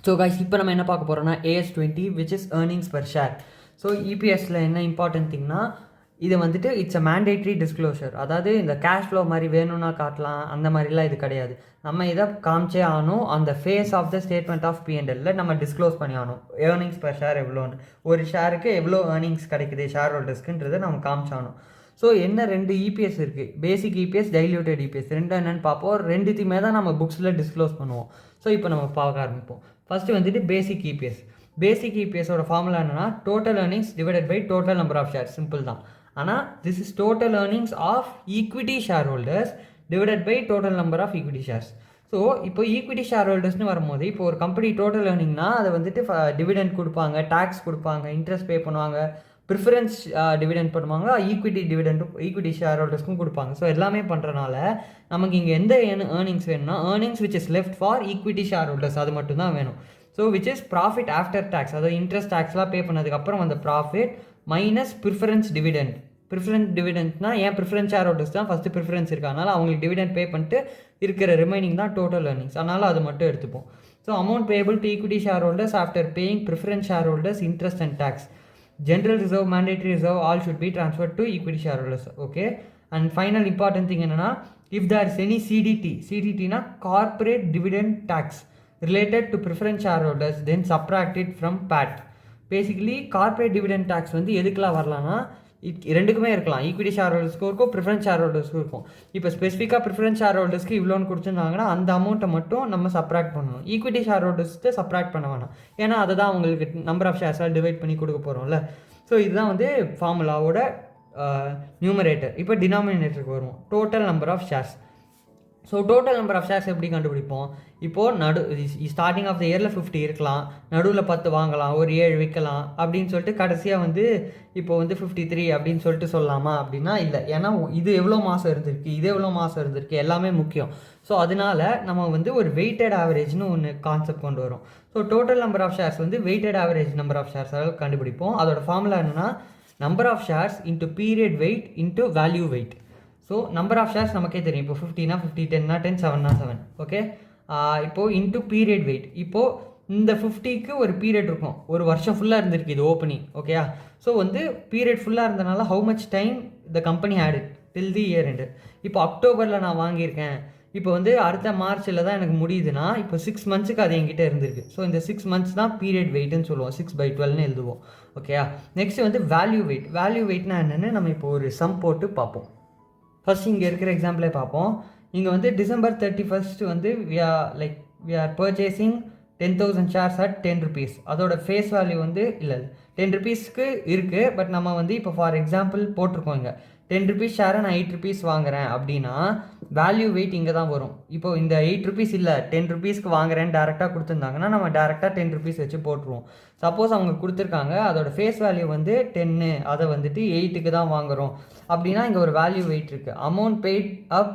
So guys இப்போ நம்ம என்ன பார்க்க போகிறோம்னா AS20 which is earnings per share. So இபிஎஸ்சில் என்ன இம்பார்ட்டன்ட் திங்னா இது வந்துட்டு இட்ஸ் அ மேண்டேட்ரி டிஸ்க்ளோஷர். அதாவது இந்த கேஷ் ஃப்ளோ மாதிரி வேணும்னா காட்டலாம், அந்த மாதிரிலாம் இது கிடையாது. நம்ம இதை காமிச்சே ஆகணும். அந்த face of the statement of P&L நம்ம டிஸ்க்ளோஸ் பண்ணி ஆகணும். ஏர்னிங்ஸ் பர் ஷேர் எவ்வளோன்னு, ஒரு ஷேருக்கு எவ்வளோ ஏர்னிங்ஸ் கிடைக்குது ஷேர் ஹோல்டர்ஸ்க்குன்றதை நம்ம காமிச்சாகணும். ஸோ என்ன ரெண்டு இபிஎஸ் இருக்குது, பேசிக் இபிஎஸ், டைல்யூட்டட் இபிஎஸ், ரெண்டும் என்னென்னு பார்ப்போம். ரெண்டுத்தையுமே தான் நம்ம புக்ஸில் டிஸ்க்ளோஸ் பண்ணுவோம். ஸோ இப்போ நம்ம பார்க்க ஆரம்பிப்போம். ஃபஸ்ட்டு வந்துட்டு பேசிக் இபிஎஸ். பேசிக் இபிஎஸோட ஃபார்முலா என்னன்னா total earnings divided by total number of share. Simple தான். ஆனால் this is total earnings of equity share holders divided by total number of equity shares. So இப்போ ஈக்விட்டி ஷேர் ஹோல்டர்ஸ்னு வரும்போது இப்போ ஒரு company total ஏர்னிங்னா அதை வந்துட்டு டிவிடெண்ட் கொடுப்பாங்க, டேக்ஸ் கொடுப்பாங்க, இன்ட்ரெஸ்ட் பே பண்ணுவாங்க, ப்ரிஃபரன்ஸ் டிவிடெண்ட் பண்ணுவாங்க, ஈக்விட்டி டிவிடெண்ட்டும் ஈக்விட்டி ஷேர் ஹோல்டர்ஸ்க்கும் கொடுப்பாங்க. ஸோ எல்லாமே பண்ணுறனால நமக்கு இங்கே எந்த ஏர்னிங்ஸ் வேணும்னா earnings which is left for equity share holders, அது மட்டும் தான் வேணும். So which is profit after tax, அதாவது இன்ட்ரெஸ்ட் டேக்ஸ்லாம் பே பண்ணதுக்கப்புறம் அந்த profit minus preference dividend. Preference டிவிடெண்ட்னா ஏன் ப்ரிஃபரன்ஸ் ஷேர் ஹோல்டர்ஸ் தான் ஃபஸ்ட்டு ப்ரிஃபரன்ஸ் இருக்குது, அதனால் அவங்களுக்கு டிவிடெண்ட் பே பண்ணிட்டு இருக்கிற ரிமைனிங் தான் டோட்டல் ஏர்னிங்ஸ், அதனால் அது மட்டும் எடுத்துப்போம். So amount payable to equity share holders after paying preference share holders interest and tax. General reserve, mandatory reserve, all should be transferred to equity shareholders. Okay. And final important thing enna, if there is any CDT na corporate dividend tax related to preference shareholders, then subtract it from PAT. Basically corporate dividend tax வந்து எதுக்குல வரலாம்னா ரெண்டுக்குமே இருக்கலாம். Equity share ஹோல்டர்ஸ்க்கும் இருக்கும், preference share ஹோல்டர்ஸ்க்கும் இருக்கும். இப்போ ஸ்பெசிஃபிக்காக preference share ஹோல்டர்ஸ்க்கு இவ்வளோன்னு கொடுத்துருந்தாங்கன்னா அந்த அமௌண்ட்டை மட்டும் நம்ம சப்ராக்ட் பண்ணணும். ஈக்விட்டி ஷேர் ஹோல்டர்ஸ்க்கு சப்ராக்ட் பண்ண வேணாம், ஏன்னா அதை தான் அவங்களுக்கு நம்பர் ஆஃப் ஷேர்ஸாக டிவைட் பண்ணி கொடுக்க போகிறோம்ல. ஸோ இதுதான் வந்து ஃபார்முலாவோட நியூமரேட்டர். இப்போ டினாமினேட்டருக்கு வருவோம், total number of shares. So total number of shares எப்படி கண்டுபிடிப்போம்? இப்போது ஸ்டார்டிங் ஆஃப் த இயரில் 50 இருக்கலாம், நடுவில் 10 வாங்கலாம், ஒரு 7 விற்கலாம் அப்படின்னு சொல்லிட்டு கடைசியாக வந்து இப்போ வந்து 53 அப்படின்னு சொல்லிட்டு சொல்லலாமா அப்படின்னா இல்லை. ஏன்னா இது எவ்வளோ மாதம் இருந்திருக்கு, இது எவ்வளோ மாதம் இருந்திருக்கு, எல்லாமே முக்கியம். ஸோ அதனால நம்ம வந்து ஒரு வெயிட்டட் ஆவரேஜ்னு ஒன்று கான்செப்ட் கொண்டு வரோம். So total number of shares வந்து வெயிட்டட் ஆவரேஜ் நம்பர் ஆஃப் ஷேர்ஸால் கண்டுபிடிப்போம். அதோட ஃபார்முலா என்னென்னா number of shares into period weight into value weight. So number of shares நமக்கே தெரியும், இப்போ 50னா 50, 10னா 10, 7னா 7. ஓகே. இப்போது இன்ட்டு பீரியட் வெயிட். இப்போது இந்த 50க்கு ஒரு பீரியட் இருக்கும், ஒரு வருஷம் ஃபுல்லாக இருந்திருக்கு இது ஓப்பனிங். ஓகேயா. ஸோ வந்து பீரியட் ஃபுல்லாக இருந்தனால how much time the company had it till the year end. இப்போ அக்டோபரில் நான் வாங்கியிருக்கேன், இப்போ வந்து அடுத்த மார்ச்சில் தான் எனக்கு முடியுதுன்னா இப்போ 6 மந்த்ஸுக்கு அது என்கிட்ட இருந்திருக்கு. ஸோ இந்த 6 மந்த்ஸ் தான் பீரியட் வெயிட்னு சொல்லுவோம், 6/12ன்னு எழுதுவோம். ஓகேயா. நெக்ஸ்ட் வந்து வேல்யூ வெயிட். வேல்யூ வெயிட்னா என்னென்னு நம்ம இப்போ ஒரு சம் போட்டு பார்ப்போம். ஃபஸ்ட் இங்கே இருக்கிற எக்ஸாம்பிளே பார்ப்போம். இங்கே வந்து December 31st வந்து we are purchasing 10,000 shares at 10 rupees. அதோட ஃபேஸ் வேல்யூ வந்து இல்லை 10 rupeesக்கு இருக்குது. பட் நம்ம வந்து இப்போ ஃபார் எக்ஸாம்பிள் போட்டிருக்கோம் இங்கே 10 rupees ஷேரை நான் 8 rupees வாங்குறேன் அப்படின்னா வேல்யூ வெயிட் இங்கே தான் வரும். இப்போ இந்த 8 rupees இல்லை 10 rupeesக்கு வாங்குறேன்னு டேரெக்டாக கொடுத்துருந்தாங்கன்னா நம்ம டேரெக்டாக 10 rupees வச்சு போட்டுருவோம். சப்போஸ் அவங்க கொடுத்துருக்காங்க அதோட ஃபேஸ் வேல்யூ வந்து 10, அதை வந்துட்டு 8க்கு தான் வாங்குகிறோம் அப்படின்னா இங்கே ஒரு வேல்யூ வெயிட் இருக்குது. Amount paid up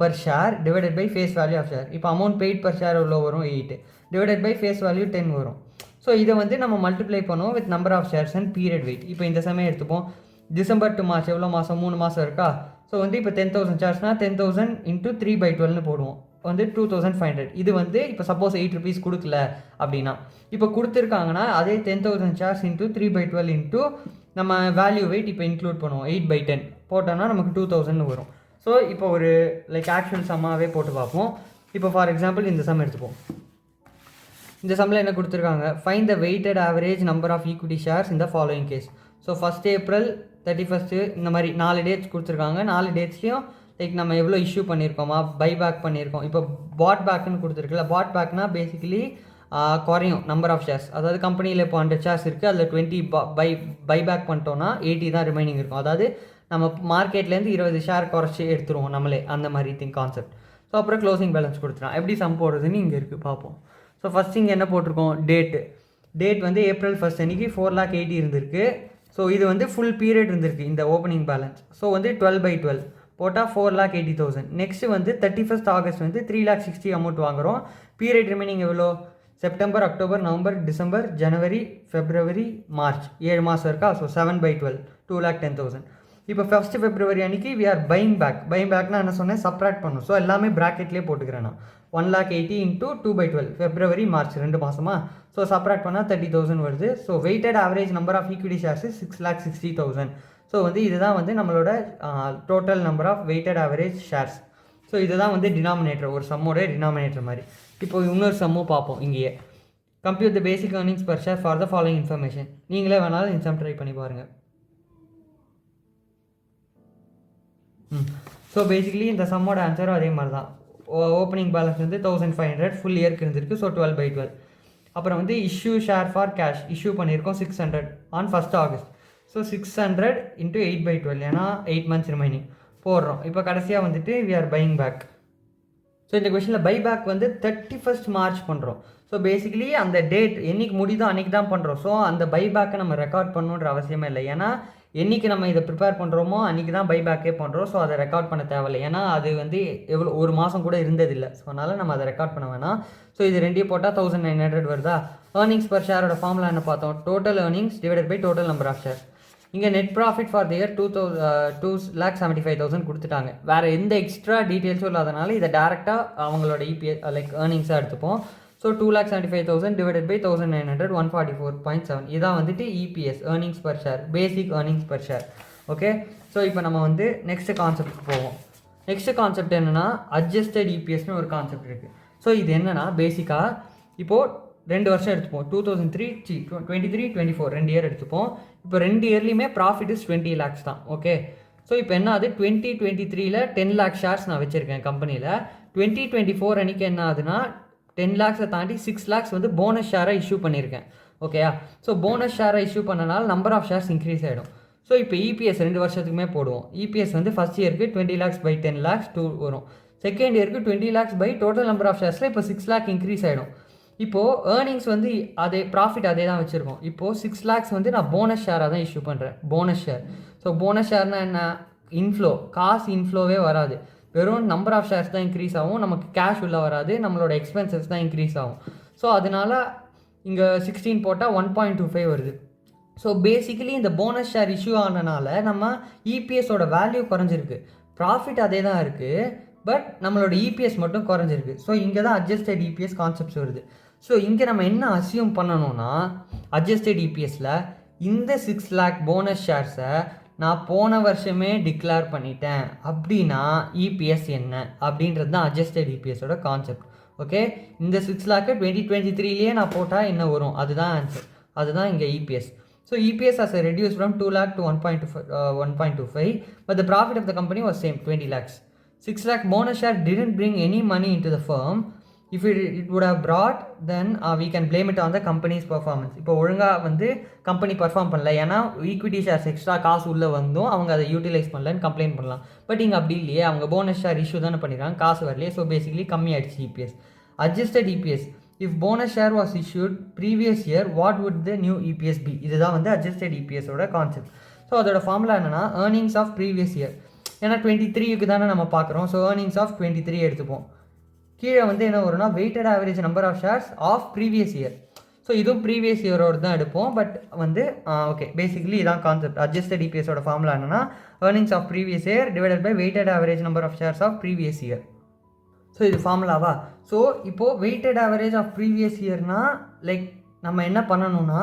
per share divided by face value of share. இப்போ அமௌண்ட் பெய்ட் பர் ஷேர் எவ்வளோ வரும்? 8 டிவைடட் பை ஃபேஸ் வேல்யூ 10 வரும். ஸோ இதை வந்து நம்ம மல்டிப்ளை பண்ணுவோம் with number of shares and period weight. இப்போ இந்த சமயம் எடுத்துப்போம், December to March எவ்வளோ மாதம்? 3 மாதம் இருக்கா. ஸோ வந்து இப்போ 10,000 ஷேர்ஸ்னால் 10,000 இன்ட்டு 3/12ன்னு போடுவோம், வந்து 2,500. இது வந்து இப்போ சப்போஸ் 8 rupees கொடுக்கல அப்படின்னா, இப்போ கொடுத்துருக்காங்கன்னா அதே 10,000 ஷேர்ஸ் இன்ட்டு 3/12 இன்ட்டு நம்ம வேல்யூ வெயிட் இப்போ இன்க்ளூட் பண்ணுவோம் 8/10 போட்டோன்னா நமக்கு 2,000 வரும். ஸோ இப்போ ஒரு ஆக்சுவல் சம்மாகவே போட்டு பார்ப்போம். இப்போ ஃபார் எக்ஸாம்பிள் இந்த சம் எடுத்துப்போம். இந்த சம்மில் என்ன கொடுத்துருக்காங்க? Find the weighted average number of equity shares இந்த following case. So 1st April 31st இந்த மாதிரி 4 டேட்ஸ் கொடுத்துருக்காங்க. 4 டேட்ஸ்லையும் நம்ம எவ்வளோ இஷ்யூ பண்ணியிருக்கோமா, பைபேக் பண்ணியிருக்கோம். இப்போ பாட் பேக்குன்னு கொடுத்துருக்குல்ல, பாட் பேக்னா பேசிக்கலி குறையும் நம்பர் ஆஃப் ஷேர்ஸ். அதாவது கம்பெனியில் இப்போ 100 ஷேர்ஸ் இருக்குது, அதில் 20 பைபேக் பண்ணிட்டோன்னா 80 தான் ரிமைனிங் இருக்கும். அதாவது நம்ம மார்க்கெட்லேருந்து 20 ஷேர் குறைச்சி எடுத்துருவோம் நம்மளே, அந்த மாதிரி கான்செப்ட். ஸோ அப்புறம் க்ளோசிங் பேலன்ஸ் கொடுத்துருவோம். எப்படி சம் போடுறதுன்னு இங்கே இருக்குது பார்ப்போம். ஸோ ஃபஸ்ட் இங்கே என்ன போட்டிருக்கோம்? டேட் வந்து April 1st அன்றைக்கி 4,80,000 இருந்திருக்கு. ஸோ இது வந்து ஃபுல் பீரியட் இருந்திருக்கு இந்த ஓப்பனிங் பேலன்ஸ். ஸோ வந்து 12/12 போட்டால் 4,80,000. நெக்ஸ்ட்டு வந்து 31st August வந்து 3,60,000 அமௌண்ட் வாங்குகிறோம். பீரியட் ரிமைனிங் எவ்வளோ? September, October, November, December, January, February, March 7 மாதம் இருக்கா. ஸோ 7/12 2,10,000. இப்போ 1st February அன்றைக்கி we are buying back. Buying பேக்னா என்ன சொன்னேன்? சப்ராக்ட் பண்ணும். ஸோ எல்லாமே ப்ராக்கெட்லேயே போட்டுக்கிறேன் நான். 1,80,000 into 2/12 February March 2 மாதமா. ஸோ சப்ராக்ட் பண்ணால் 30,000 வருது. So weighted average number of equity shares 6,60,000. So வந்து இதுதான் வந்து நம்மளோட total number of weighted average shares. So இதுதான் வந்து டினாமினேட்டர், ஒரு சம்மோட டினாமினேட்டர் மாதிரி. இப்போ இன்னொரு சம்மும் பார்ப்போம் இங்கேயே. Compute the basic earnings per share for the following information. நீங்களே வேணாலும் இந்த சம் ட்ரை பண்ணி பாருங்கள். ஸோ பேசிக்கலி இந்த சம்மோட ஆன்சரும் அதே மாதிரி தான். ஓப்பனிங் பேலன்ஸ் வந்து 1,500 ஃபுல் இயர்க்கு இருந்திருக்கு. ஸோ 12/12. அப்புறம் வந்து issue share for cash issue பண்ணியிருக்கோம் 600 on 1st August. So 600 into 8/12 ஏன்னா 8 months ரிமைனிங் போடுறோம். இப்போ கடைசியாக வந்துட்டு we are buying back. So இந்த கொஷனில் பை பேக் வந்து 31st March பண்ணுறோம். ஸோ பேசிக்கலி அந்த டேட் என்றைக்கு முடியுதோ அன்றைக்கி தான் பண்ணுறோம். ஸோ அந்த பை பேக்கை நம்ம ரெக்கார்ட் பண்ணணுன்ற அவசியமே இல்லை. ஏன்னா என்றைக்கு நம்ம இதை ப்ரிப்பேர் பண்ணுறோமோ அன்றைக்கி தான் பை பேக்கே பண்ணுறோம். ஸோ அதை ரெக்கார்ட் பண்ண தேவையில்லை. ஏன்னா அது வந்து எவ்வளோ ஒரு மாதம் கூட இருந்ததில்லை. ஸோ அதனால் நம்ம அதை ரெக்கார்ட் பண்ண வேணாம். ஸோ இது ரெண்டையும் போட்டால் 1,900 வருதா. ஏர்னிங்ஸ் பர் ஷேரோட ஃபார்முலா என்ன பார்த்தோம்? Total earnings divided by total number of shares. இங்கே net profit for the year 2,75,000 கொடுத்துட்டாங்க. வேறு எந்த எக்ஸ்ட்ரா டீட்டெயில்ஸும் இல்லாதனால இதை டேரெக்டாக அவங்களோட இபிஎஸ் லைக் ஏர்னிங்ஸாக எடுத்துப்போம். So 2,75,000 divided by 1,900 144.7. இதான் வந்துட்டு EPS earnings per share, basic earnings per share. Okay. So இப்போ நம்ம வந்து நெக்ஸ்ட் கான்செப்ட்டுக்கு போவோம். நெக்ஸ்ட் கான்செப்ட் என்னென்னா அட்ஜஸ்டட் இபிஎஸ்னு ஒரு கான்செப்ட் இருக்குது. ஸோ இது என்னென்னா பேசிக்காக இப்போது 2 வருஷம் எடுத்துப்போம். 2023-24 2 இயர் எடுத்துப்போம். இப்போ 2 இயர்லையுமே ப்ராஃபிட் இஸ் 20 lakhs தான். ஓகே. ஸோ இப்போ என்ன ஆகுது, 2023 10 lakh ஷேர்ஸ் நான் வச்சுருக்கேன் கம்பெனியில். 2024 அன்றைக்கி என்ன ஆகுதுன்னா 10 lakhs தாண்டி 6 lakhs வந்து போனஸ் ஷேராக இஷ்யூ பண்ணியிருக்கேன். ஓகேயா. ஸோ போனஸ் ஷேரை இஷ்யூ பண்ணனால நம்பர் ஆஃப் ஷேர்ஸ் இன்க்ரீஸ் ஆகிடும். ஸோ இப்போ இபிஎஸ் 2 வருஷத்துக்குமே போடுவோம். இபிஎஸ் வந்து ஃபஸ்ட் இயருக்கு 20 lakhs by 10 lakhs 2 வரும். செகண்ட் இயருக்கு 20 lakhs by total number of ஷேர்ஸில் இப்போ 6 lakh இன்க்ரீஸ் ஆகிடும். இப்போது ஏர்னிங்ஸ் வந்து அதே ப்ராஃபிட் அதே தான் வச்சுருக்கோம். இப்போது 6 lakhs வந்து நான் போனஸ் ஷேராக தான் இஷ்யூ பண்ணுறேன். Bonus share. ஸோ போனஸ் ஷேர்னால் என்ன, இன்ஃப்ளோ, காசு இன்ஃப்ளோவே வராது. வெறும் நம்பர் ஆஃப் ஷேர்ஸ் தான் இன்க்ரீஸ் ஆகும். நமக்கு கேஷ் உள்ளே வராது. நம்மளோட எக்ஸ்பென்சஸ் தான் இன்க்ரீஸ் ஆகும். ஸோ அதனால் இங்கே 16 போட்டால் 1.25 வருது. ஸோ பேசிக்கலி இந்த போனஸ் ஷேர் இஷ்யூ ஆனனால நம்ம இபிஎஸோட வேல்யூ குறைஞ்சிருக்கு. ப்ராஃபிட் அதே தான் இருக்குது, பட் நம்மளோட இபிஎஸ் மட்டும் குறைஞ்சிருக்கு. ஸோ இங்கே தான் அட்ஜஸ்டட் இபிஎஸ் கான்செப்ட்ஸ் வருது. ஸோ இங்கே நம்ம என்ன அசியூம் பண்ணணும்னா அட்ஜஸ்டட் இபிஎஸில் இந்த 6 lakh போனஸ் ஷேர்ஸை நான் போன வருஷமே டிக்ளேர் பண்ணிட்டேன் அப்படின்னா இபிஎஸ் என்ன அப்படின்றது தான் அட்ஜஸ்டட் இபிஎஸோட கான்செப்ட். ஓகே. இந்த 6 lakh 2023 நான் போட்டால் என்ன வரும், அதுதான் ஆன்சர். அதுதான் இங்கே EPS. So EPS has reduced from 2 lakh to 1.25, but the profit of the company was same, 20 lakhs. 6 lakh bonus share didn't bring any money into the firm. If it would have brought, then we can blame it on the company's performance. இப்போ ஒழுங்காக வந்து company perform பண்ணல, ஏன்னா equity shares extra காசு உள்ளே வந்தும் அவங்க அதை யூட்டிலைஸ் பண்ணலன்னு கம்ப்ளைண்ட் பண்ணலாம். பட் இங்கே அப்படி இல்லையே, அவங்க போனஸ் ஷேர் இஷ்யூ தானே பண்ணிடுறாங்க, காசு வரலையே. ஸோ பேசிக்கலி கம்மியாகிடுச்சு EPS. Adjusted EPS, if bonus share was issued previous year, what would the new EPS be? இதுதான் வந்து adjusted EPS ஓட கான்செப்ட். ஸோ அதோட ஃபார்முலா என்னன்னா earnings of previous year. ஏன்னா 23க்கு தானே நம்ம பார்க்குறோம். ஸோ earnings of 23 எடுத்துப்போம். கீழே வந்து என்ன வரும்னா weighted average number of shares of previous year. So இதுவும் ப்ரீவியஸ் இயரோடு தான் எடுப்போம். பட் வந்து ஓகே, பேசிக்கலி இதான் கான்செப்ட். அட்ஜஸ்டட் இபிஎஸோட ஃபார்முலா என்னன்னா earnings of previous year divided by weighted average number of shares of previous year. So இது ஃபார்முலாவா. ஸோ இப்போது வெயிட்டட் ஆவரேஜ் ஆஃப் ப்ரீவியஸ் இயர்னால் லைக் நம்ம என்ன பண்ணணும்னா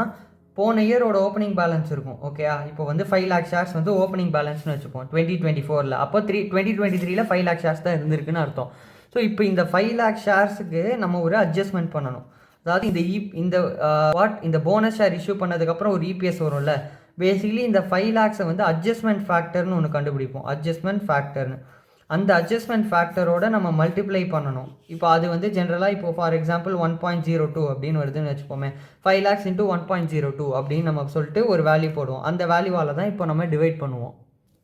போன இயரோட ஓப்பனிங் பேலன்ஸ் இருக்கும். ஓகேயா. இப்போ வந்து 5 lakh ஷேர்ஸ் வந்து ஓப்பனிங் பேலன்ஸ்னு வச்சுப்போம் 2024. அப்போ 2023 5 lakh ஷேர்ஸ் தான் இருந்திருக்குன்னு அர்த்தம். ஸோ இப்போ இந்த 5 lakh ஷேர்ஸுக்கு நம்ம ஒரு அட்ஜஸ்ட்மெண்ட் பண்ணணும். அதாவது இந்த போனஸ் ஷேர் இஷ்யூ பண்ணதுக்கப்புறம் ஒரு இபிஎஸ் வரும்ல, பேசிக்கலி இந்த 5 lakhs வந்து அட்ஜஸ்ட்மெண்ட் ஃபேக்டர்னு ஒன்று கண்டுபிடிப்போம். அட்ஜஸ்ட்மெண்ட் ஃபேக்டர்னு அந்த அட்ஜஸ்ட்மெண்ட் ஃபேக்டரோட நம்ம மல்டிப்ளை பண்ணணும். இப்போ அது வந்து ஜென்ரலாக இப்போ ஃபார் எக்ஸாம்பிள் 1.02 அப்படின்னு வருதுன்னு வச்சுப்போமே. 5 lakhs into 1.02 அப்படின்னு நம்ம சொல்லிட்டு ஒரு வேல்யூ போடுவோம். அந்த வேல்யூவால் தான் இப்போ நம்ம டிவைட் பண்ணுவோம்.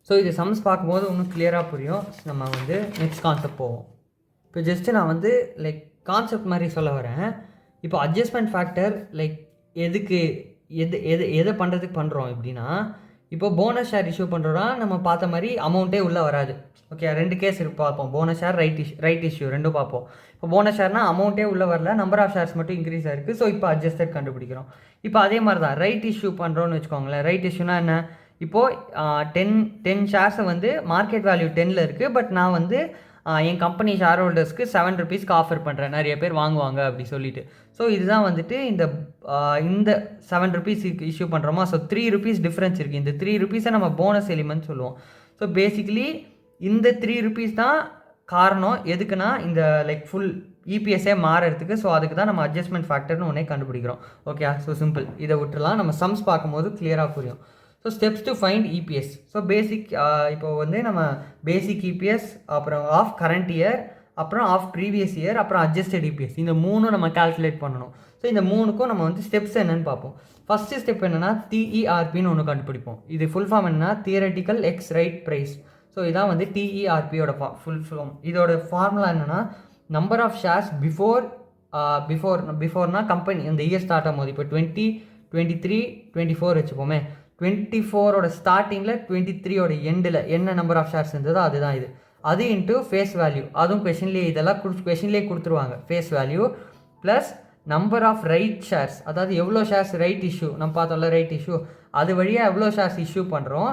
ஸோ இது சம்ஸ் பார்க்கும்போது இன்னும் கிளியராக புரியும். நம்ம வந்து நெக்ஸ்ட் கான்செப்ட் போவோம். இப்போ ஜஸ்ட்டு நான் வந்து லைக் கான்செப்ட் மாதிரி சொல்ல வரேன். இப்போ அட்ஜஸ்ட்மெண்ட் ஃபேக்டர் லைக் எதை பண்ணுறதுக்கு பண்ணுறோம் எப்படின்னா, இப்போ போனஸ் ஷேர் இஷ்யூ பண்ணுறோன்னா நம்ம பார்த்த மாதிரி அமௌண்ட்டே உள்ளே வராது. ஓகே. 2 கேஸ் பார்ப்போம். போனஸ் ஷேர், ரைட் இஷ்யூ ரெண்டும் பார்ப்போம். இப்போ போனஸ் ஷேர்னா அமௌண்ட்டே உள்ளே வரல, நம்பர் ஆஃப் ஷேர்ஸ் மட்டும் இன்க்ரீஸ் ஆகிருக்கு. ஸோ இப்போ அட்ஜஸ்டட் கண்டுபிடிக்கிறோம். இப்போ அதே மாதிரி தான் ரைட் இஷ்யூ பண்ணுறோன்னு வச்சுக்கோங்களேன். ரைட் இஷ்யூனா என்ன, இப்போது 10 ஷேர்ஸை வந்து மார்க்கெட் வேல்யூ 10ல் இருக்குது, பட் நான் வந்து என் கம்பெனி ஷேர் ஹோல்டர்ஸ்க்கு 7 ருபீஸ்க்கு ஆஃபர் பண்ணுறேன், நிறைய பேர் வாங்குவாங்க அப்படி சொல்லிட்டு. ஸோ இதுதான் வந்துட்டு இந்த 7 ருபீஸ் இஷ்யூ பண்ணுறோமா. ஸோ 3 ருபீஸ் டிஃப்ரென்ஸ் இருக்குது. இந்த 3 ருபீஸை நம்ம போனஸ் எலிமெண்ட் சொல்லுவோம். ஸோ பேசிக்கலி இந்த 3 ருபீஸ் தான் காரணம் எதுக்குன்னா இந்த லைக் ஃபுல் இபிஎஸ்ஸே மாறுறதுக்கு. ஸோ அதுக்கு தான் நம்ம அட்ஜஸ்ட்மெண்ட் ஃபேக்டர்னு ஒன்றே கண்டுபிடிக்கிறோம். Okay, so simple. இதை விட்டுலாம், நம்ம சம்ஸ் பார்க்கும்போது கிளியராக புரியும். So steps to find EPS. So basic இப்போ வந்து நம்ம பேசிக் இபிஎஸ், அப்புறம் ஆஃப் கரண்ட் இயர், அப்புறம் ஆஃப் ப்ரீவியஸ் இயர், அப்புறம் அட்ஜஸ்டட் இபிஎஸ், இந்த 3 நம்ம கால்குலேட் பண்ணணும். ஸோ இந்த 3க்கும் நம்ம வந்து ஸ்டெப்ஸ் என்னென்னு பார்ப்போம். ஃபஸ்ட்டு ஸ்டெப் என்னென்னா டிஇஆர்பின்னு ஒன்று கண்டுபிடிப்போம். இது ஃபுல் ஃபார்ம் என்னென்னா theoretical ex right price. So இதான் வந்து டிஇஆர்பியோட ஃபுல் ஃபார்ம். இதோட ஃபார்முலா என்னென்னா நம்பர் ஆஃப் ஷேர்ஸ் பிஃபோர்னா கம்பெனி இந்த இயர் ஸ்டார்ட் ஆகும்போது இப்போ 2023 24 வச்சுப்போமே. 24ஓட ஸ்டார்டிங்கில் 23ஓட எண்டில் என்ன நம்பர் ஆஃப் ஷேர்ஸ் இருந்ததோ அதுதான் இது. அது இன்ட்டு ஃபேஸ் வேல்யூ, அதுவும் கொஷின்லேயே இதெல்லாம் கொஷின்லேயே கொடுத்துருவாங்க. Face value plus number of right shares, அதாவது எவ்வளோ ஷேர்ஸ் ரைட் இஷ்யூ நம்ம பார்த்தோம்ல, ரைட் இஷ்யூ அது வழியாக எவ்வளோ ஷேர்ஸ் இஷ்யூ பண்ணுறோம்,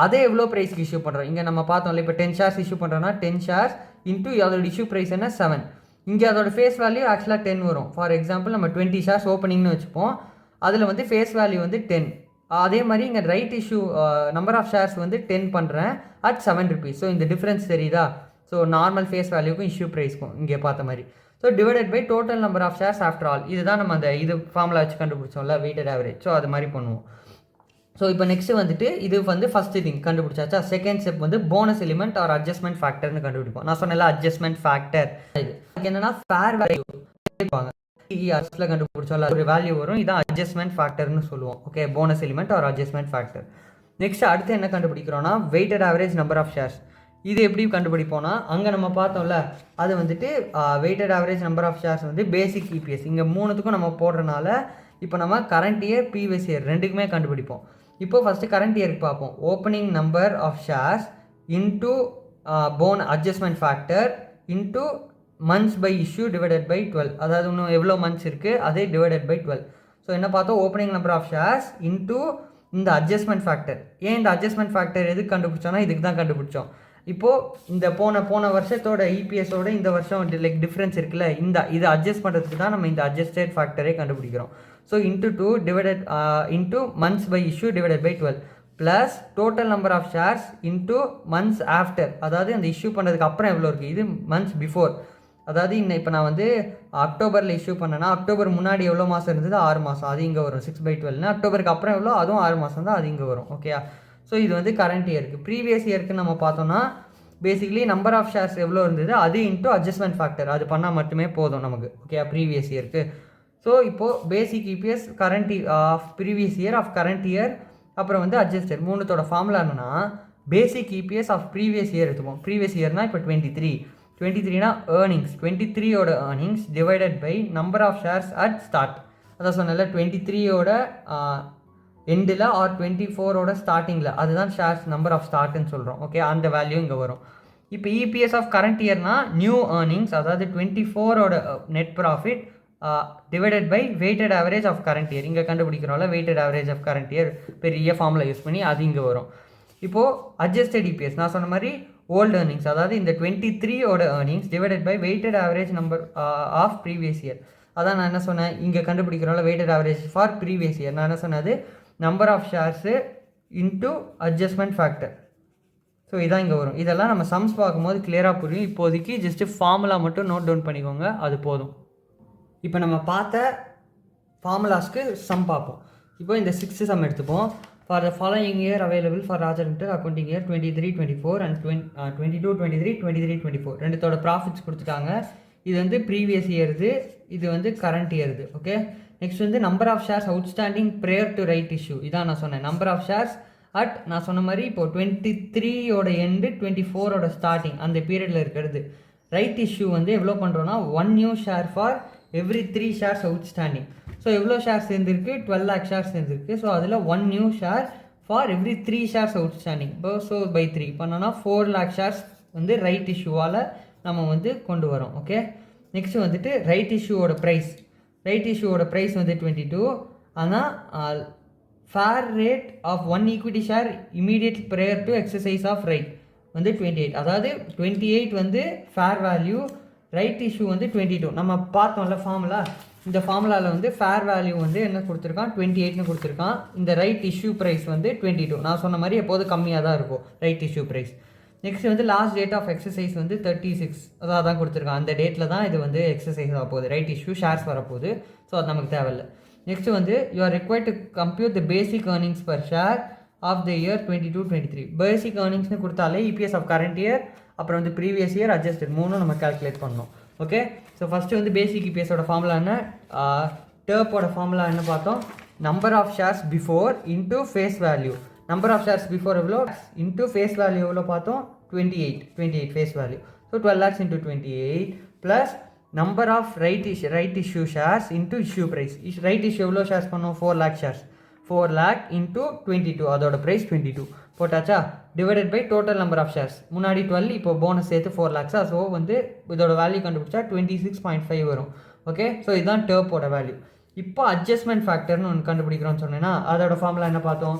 அதே எவ்வளோ ப்ரைஸ்க்கு இஷ்யூ பண்ணுறோம். இங்கே நம்ம பார்த்தோம்ல, இப்போ 10 ஷேர்ஸ் இஷ்யூ பண்ணுறோன்னா 10 ஷேர்ஸ் இன்ட்டு அதோட இஷ்யூ ப்ரைஸ் என்ன 7. இங்கே அதோட ஃபேஸ் வேல்யூ ஆக்சுவலாக 10 வரும். ஃபார் எக்ஸாம்பிள் நம்ம 20 ஷேர்ஸ் ஓப்பனிங்னு வச்சுப்போம், அதில் வந்து ஃபேஸ் வேல்யூ வந்து 10. அதே மாதிரி இங்கே right issue number of shares வந்து 10 பண்ணுறேன் அட் 7 ருபீஸ். ஸோ இந்த டிஃப்ரென்ஸ் தெரியுதா. ஸோ நார்மல் ஃபேஸ் வேல்யூக்கும் இஷ்யூ ப்ரைஸ்க்கும் இங்கே பார்த்த மாதிரி. So divided by total number of shares after all. இதுதான் நம்ம அந்த இது ஃபார்முலா வச்சு கண்டுபிடிச்சோம்ல, வெயிட்டட் ஆவரேஜ். ஸோ அது மாதிரி பண்ணுவோம். ஸோ இப்போ நெக்ஸ்ட்டு வந்துட்டு இது வந்து ஃபஸ்ட்டு திங் கண்டுபிடிச்சாச்சா. செகண்ட் ஸ்டெப் வந்து போனஸ் எலிமெண்ட் ஆர் அட்ஜஸ்ட்மெண்ட் ஃபேக்டர்னு கண்டுபிடிப்போம். நான் சொன்னல அட்ஜஸ்ட்மெண்ட் ஃபேக்டர், இது என்னன்னா ஃபேர் வேல்யூ கண்டுபிடிச்சோம்ல, ஒரு வேல்யூ வரும், இதான் அட்ஜஸ்ட்மெண்ட் ஃபேக்டர்னு சொல்லுவோம். Okay, bonus element or adjustment factor. Next அடுத்து என்ன கண்டுபிடிக்கிறோம்னா weighted average number of shares. இது எப்படி கண்டுபிடிப்போம்னா அங்கே நம்ம பார்த்தோம்ல, அது வந்துட்டு weighted average number of shares வந்து பேசிக் இபிஎஸ். இங்கே 3த்துக்கும் நம்ம போடுறதுனால இப்போ நம்ம கரண்ட் இயர் ப்ரீவியஸ் இயர் ரெண்டுக்குமே கண்டுபிடிப்போம். இப்போ ஃபஸ்ட்டு கரண்ட் இயருக்கு பார்ப்போம். Opening number of shares into adjustment factor into months by issue divided by 12. அதாவது இன்னும் எவ்வளோ மந்த்ஸ் இருக்குது அதே டிவைடட் பை 12. ஸோ என்ன பார்த்தோம், opening number of shares into இந்த அட்ஜஸ்ட்மெண்ட் ஃபேக்டர். ஏன் இந்த அட்ஜஸ்ட்மெண்ட் ஃபேக்டர் எதுக்கு கண்டுபிடிச்சோன்னா இதுக்கு தான் கண்டுபிடிச்சோம். இப்போது இந்த போன வருஷத்தோட இபிஎஸோட இந்த வருஷம் லைக் டிஃப்ரென்ஸ் இருக்குல்ல, இதை அட்ஜஸ்ட் பண்ணுறதுக்கு தான் நம்ம இந்த அட்ஜஸ்டட் ஃபேக்டரே கண்டுபிடிக்கிறோம். So into 2 divided into months by issue divided by 12 plus total number of shares into months after, அதாவது அந்த இஷ்யூ பண்ணுறதுக்கு அப்புறம் எவ்வளோ இருக்குது, இது மந்த்ஸ் பிஃபோர். அதாவது இப்போ நான் வந்து அக்டோபரில் இஷ்யூ பண்ணேன்னா அக்டோபர் முன்னாடி எவ்வளோ மாதம் இருந்தது 6 மாதம், அது இங்கே வரும் 6/12. அக்டோபருக்கு அப்புறம் எவ்வளோ, அதுவும் 6 மாதம் தான், அது இங்கே வரும். ஓகே, ஸோ இது வந்து கரண்ட் இயருக்கு. ப்ரீவியஸ் இயருக்கு நம்ம பார்த்தோம்னா பேசிக்கலி நம்பர் ஆஃப் ஷேர்ஸ் எவ்வளோ இருந்தது அது இன்ட்டு அட்ஜஸ்ட்மெண்ட் ஃபேக்டர், அது பண்ணால் மட்டுமே போதும் நமக்கு. ஓகே, ப்ரீவியஸ் இயருக்கு. ஸோ இப்போது basic EPS current of previous year of current year அப்புறம் வந்து அட்ஜஸ்டட் 3த்தோட ஃபார்முலா என்னன்னா basic EPS of previous year எடுத்துப்போம். ப்ரீவியஸ் இயர்னால் இப்போ 23னா ஏர்னிங்ஸ், 23ஓட earnings divided by number of shares at start. அதான் சொன்னல 23ஓட எண்டில் ஆர் 24ஓட ஸ்டார்டிங்கில், அதுதான் ஷேர்ஸ் நம்பர் ஆஃப் ஸ்டார்ட்னு சொல்கிறோம். ஓகே, அந்த வேல்யூ இங்கே வரும். இப்போ இபிஎஸ் ஆஃப் கரண்ட் இயர்னா நியூ ஏர்னிங்ஸ், அதாவது 24ஓட net profit divided by weighted average of current year. இங்கே கண்டுபிடிக்கிறோம்ல weighted average of current year, பெரிய ஃபார்முலா யூஸ் பண்ணி அது இங்கே வரும். இப்போது அட்ஜஸ்டட் இபிஎஸ் நான் சொன்ன மாதிரி ஓல்டு ஏர்னிங்ஸ், அதாவது இந்த 23ஓட earnings divided by weighted average number of previous year. அதான் நான் என்ன சொன்னேன், இங்கே கண்டுபிடிக்கிறோம்ல weighted average for previous year. நான் என்ன சொன்னது number of shares into adjustment factor. So இதான் இங்கே வரும். இதெல்லாம் நம்ம சம்ஸ் பார்க்கும்போது கிளியராக புரியும். இப்போதைக்கு ஜஸ்ட்டு ஃபார்முலா மட்டும் நோட் டவுன் பண்ணிக்கோங்க, அது போதும். இப்போ நம்ம பார்த்த ஃபார்முலாஸ்க்கு சம் பார்ப்போம். இப்போ இந்த 6th சம் எடுத்துப்போம். For the following year available for ராஜர் இன்டர் அக்கௌண்டிங் இயர் 23-24 அண்ட் 22-23 23-24 ரெண்டுத்தோட ப்ராஃபிட்ஸ் கொடுத்துட்டாங்க. இது வந்து ப்ரீவியஸ் இயர்து, இது வந்து கரண்ட் இயர்து. ஓகே, நெக்ஸ்ட் வந்து number of shares outstanding prior to right issue. இதான் நான் சொன்னேன் நம்பர் ஆஃப் ஷேர்ஸ் அட், நான் சொன்ன மாதிரி இப்போது 23ஓட எண்டு 24ஓட ஸ்டார்டிங் அந்த பீரியடில் இருக்கிறது. ரைட் இஷ்யூ வந்து எவ்வளோ பண்ணுறோன்னா 1 new share for every 3 shares outstanding. So எவ்வளோ ஷேர்ஸ் சேர்ந்துருக்கு, 12 lakh ஷேர்ஸ் சேர்ந்துருக்கு. ஸோ அதில் 1 new share for every 3 shares outstanding. இப்போ ஸோ பை 3 பண்ணோன்னா 4 lakh ஷேர்ஸ் வந்து ரைட் இஷ்யூவால் நம்ம வந்து கொண்டு வரோம். ஓகே, நெக்ஸ்ட் வந்துட்டு ரைட் இஷ்யூவோட ப்ரைஸ் வந்து 22. ஆனால் fair rate of 1 equity share immediate prior to exercise of right. வந்து 28. அதாவது 28 வந்து ஃபேர் வேல்யூ, ரைட் இஷ்யூ வந்து 22. நம்ம பார்த்தோம்ல ஃபார்முலா, இந்த ஃபார்முலாவில் வந்து ஃபேர் வேல்யூ வந்து என்ன கொடுத்துருக்கான், 28ன்னு கொடுத்துருக்கான். இந்த ரைட் இஷ்யூ ப்ரைஸ் வந்து 22. நான் சொன்ன மாதிரி எப்போதும் கம்மியாக தான் இருக்கும் ரைட் இஷ்யூ ப்ரைஸ். நெக்ஸ்ட் வந்து லாஸ்ட் டேட் ஆஃப் எக்ஸசைஸ் வந்து 36 அதான் கொடுத்துருக்கான். அந்த டேட்டில் தான் இது வந்து எக்ஸசைஸ் ஆக போகுது, ரைட் இஷ்யூ ஷேர்ஸ் வரப்போகுது. ஸோ அது நமக்கு தேவையில்லை. நெக்ஸ்ட் வந்து you are required to compute the basic earnings per share of the year 22-23. Basic ஏர்னிங்ஸ்னு கொடுத்தாலே இபிஎஸ் ஆஃப் கரண்ட் இயர், அப்புறம் வந்து ப்ரீவியஸ் இயர், அட்ஜஸ்டட் மூணும் நம்ம கால்குலேட் பண்ணணும். ஓகே, ஸோ ஃபஸ்ட்டு வந்து பேசிக் இபிஎஸோட ஃபார்முலா என்ன, டேர்ப்போட ஃபார்முலா என்ன பார்த்தோம், number of shares before into face value. Number of shares before எவ்வளோ, இன்டூ ஃபேஸ் வேல்யூ எவ்வளோ பார்த்தோம், 28 face value. So 12 lakhs into 28 plus number of right issue shares into issue price. Right issue எவ்வளோ shares பண்ணோம், 4 lakh shares, 4 lakh into 22, அதோட price 22 போட்டாச்சா, divided by total number of shares. முன்னாடி 12, இப்போ bonus சேர்த்து 4 lakhs. So வந்து இதோட value கண்டுபிடிச்சா 26.5 வரும். ஓகே, ஸோ இதுதான் டேர்ப்போட வேல்யூ. இப்போ அட்ஜஸ்ட்மெண்ட் ஃபேக்டர்னு ஒன்று கண்டுபிடிக்கிறோன்னு சொன்னேன்னா அதோட ஃபார்முலா என்ன பார்த்தோம்,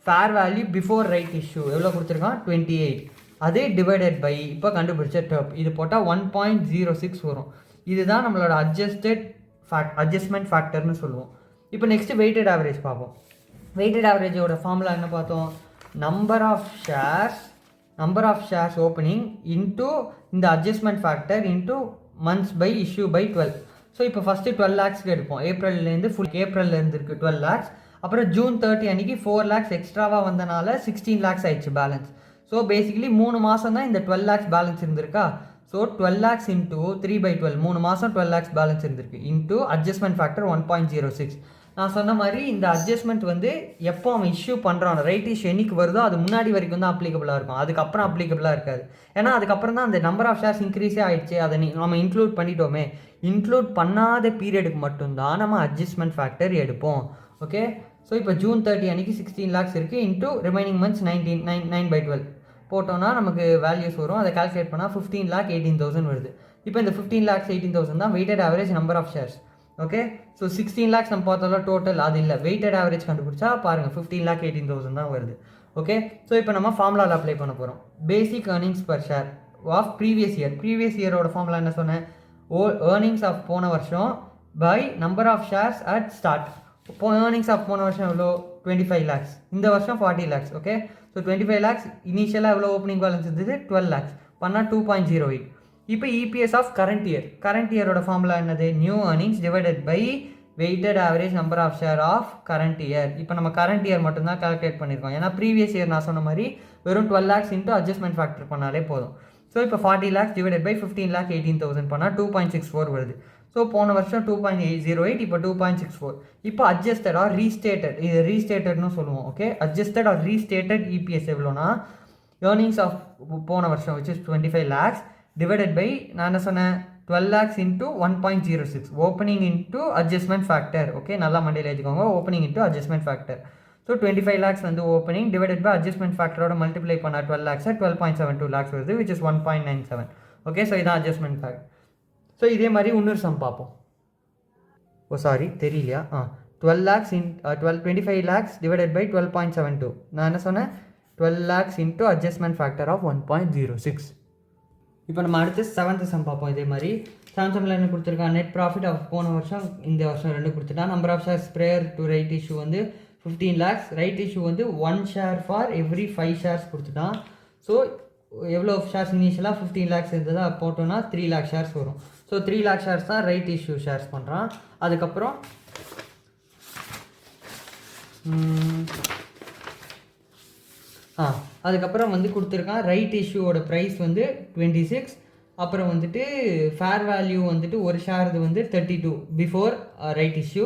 fair value before right issue எவ்வளோ கொடுத்துருக்கான், 28, அதே டிவைடட் பை இப்போ கண்டுபிடிச்ச டேர்ப், இது போட்டால் 1.06 வரும். இதுதான் நம்மளோட அட்ஜஸ்ட்மெண்ட் ஃபேக்டர்னு சொல்லுவோம். இப்போ நெக்ஸ்ட் வெயிட்டட் ஆவரேஜ் பார்ப்போம். வெயிட்டட் ஆவரேஜோட ஃபார்முலா என்ன பார்த்தோம், number of shares opening into இந்த adjustment factor into months by issue by 12. ஸோ இப்போ ஃபஸ்ட்டு 12 lakhsக்கு எடுப்போம். ஏப்ரல்லேருந்து ஏப்ரல்லேருந்து இருக்குது 12 lakhs. அப்புறம் June 30 அன்றைக்கி 4 lakhs எக்ஸ்ட்ராவாக வந்தனால 16 lakhs ஆயிடுச்சு பேலன்ஸ். ஸோ பேசிக்கலி 3 மாதம் தான் இந்த 12 lakhs பேலன்ஸ் இருந்திருக்கா. ஸோ 12 lakhs இன்டூ 3/12, 3 மாதம் 12 lakhs பேலன்ஸ் இருந்திருக்கு, இன்டூ அட்ஜஸ்ட்மெண்ட் ஃபேக்டர் 1.06. நான் சொன்ன மாதிரி இந்த அட்ஜஸ்ட்மெண்ட் வந்து எப்போ அவன் இஷ்யூ பண்ணுறான், ரைட் இஷ்யூ என்னைக்கு வருதோ அது முன்னாடி வரைக்கும் தான் அப்ளிகபிளாக இருக்கும், அதுக்கப்புறம் அப்ளிகபிளாக இருக்காது. ஏன்னா அதுக்கப்புறம் தான் அந்த நம்பர் ஆஃப் ஷேர்ஸ் இன்க்ரீஸே ஆகிடுச்சு, அதை நம்ம இன்க்ளூட் பண்ணிட்டோமே. இன்க்ளூட் பண்ணாத பீரியடுக்கு மட்டும்தான் நம்ம அட்ஜஸ்ட்மெண்ட் ஃபேக்டர் எடுப்போம். ஓகே, ஸோ இப்போ June 30 அன்றைக்கி 16 lakhs இருக்குது, இன்டூ ரிமைனிங் மந்த்ஸ் 9/12 போட்டோன்னா நமக்கு வேல்யூஸ் வரும். அதை கால்குலேட் பண்ணால் 15,18,000 வருது. இப்போ இந்த 15,18,000 தான் weighted average number of shares. Okay, so 16 lakhs நம்ம பார்த்தோம்ல டோட்டல், அது இல்லை, வெயிட்டட் ஆவரேஜ் கண்டுபிடிச்சா பாருங்கள் 15,18,000 தான் வருது. ஓகே, ஸோ இப்போ நம்ம ஃபார்முலாவில் அப்ளை பண்ண போகிறோம். Basic earnings per share of previous இயரோட ஃபார்முலா என்ன சொன்னேன், ஏர்னிங்ஸ் ஆஃப் போன வருஷம் by number of shares at start. இப்போ ஏர்னிங்ஸ் ஆஃப் போன வருஷம் எவ்வளோ, 25 lakhs, இந்த வருஷம் 40 lakhs. ஓகே, ஸோ 25 lakhs இனிஷியலாக எவ்வளோ ஓப்பனிங் பேலன்ஸ் இருந்தது, 12 lakhs பண்ணால் 2.08. இப்போ இபிஎஸ் ஆஃப் கரண்ட் இயரோட ஃபார்முலா என்னது, new earnings divided by weighted average number of share of current year. இப்போ நம்ம கரண்ட் இயர் மட்டும்தான் கால்குலேட் பண்ணியிருக்கோம், ஏன்னா ப்ரீவியஸ் இயர் நான் சொன்ன மாதிரி வெறும் 12 lakhs இன்ட்டு அட்ஜஸ்ட்மெண்ட் ஃபேக்டர் பண்ணாலே போதும். ஸோ இப்போ 40 lakhs டிவைடட் பை 15,18,000 பண்ணால் 2.64 வருது. ஸோ போன வருஷம் 2.08, இப்போ 2.64. இப்போ அட்ஜஸ்டட் ஆர் ரீஸ்டேட்டட், இது ரீஸ்டேட்டட்னு சொல்லுவோம். Okay, adjusted or restated EPS எவ்வளோனா, ஏர்னிங்ஸ் ஆஃப் போன வருஷம் which is 25 lakhs divided by நான் என்ன சொன்னேன், 12 lakhs into 1.06 opening into adjustment factor. Okay, நல்லா மண்டையில் எழுதிக்கோங்க, opening into adjustment factor. So 25 lakhs வந்து ஓப்பனிங் டிவைடட் பை அட்ஜஸ்ட்மெண்ட் ஃபேக்டரோட மல்டிப்ளை பண்ணால் 12 lakhs 12.72 lakhs வருது, which is 1.97. ஓகே, ஸோ இதான் அட்ஜஸ்ட்மெண்ட் ஃபேக்டர். ஸோ இதே மாதிரி இன்னொரு சம் பார்ப்போம். தெரியலையா, 12 lakhs 25 lakhs டிவைடட் பை 12.72. நான் என்ன சொன்னேன், 12 lakhs into adjustment factor of 1.06. இப்போ நம்ம அடுத்து 7th சம் பார்ப்போம். இதே மாதிரி 7th சம்மில் என்ன கொடுத்துருக்கான், நெட் ப்ராஃபிட் ஆஃப் போன வருஷம் இந்த வருஷம் 2 கொடுத்துட்டான். Number of shares prior to right issue வந்து 15 lakhs, ரைட் இஷ்யூ வந்து 1 share ஃபார் எவ்ரி 5 shares கொடுத்துட்டான். ஸோ எவ்வளோ ஷேர்ஸ் இனிஷியலாக 15 lakhs இருந்ததா போட்டோன்னா 3 lakh shares வரும். ஸோ 3 lakh shares தான் ரைட் இஷ்யூ ஷேர்ஸ் பண்ணுறான். அதுக்கப்புறம் அதுக்கப்புறம் வந்து கொடுத்துருக்கான் ரைட் இஷ்யூவோட ப்ரைஸ் வந்து 26. அப்புறம் வந்துட்டு ஃபேர் வேல்யூ வந்துட்டு ஒரு ஷேர் இது வந்து 32 பிஃபோர் ரைட் இஷ்யூ.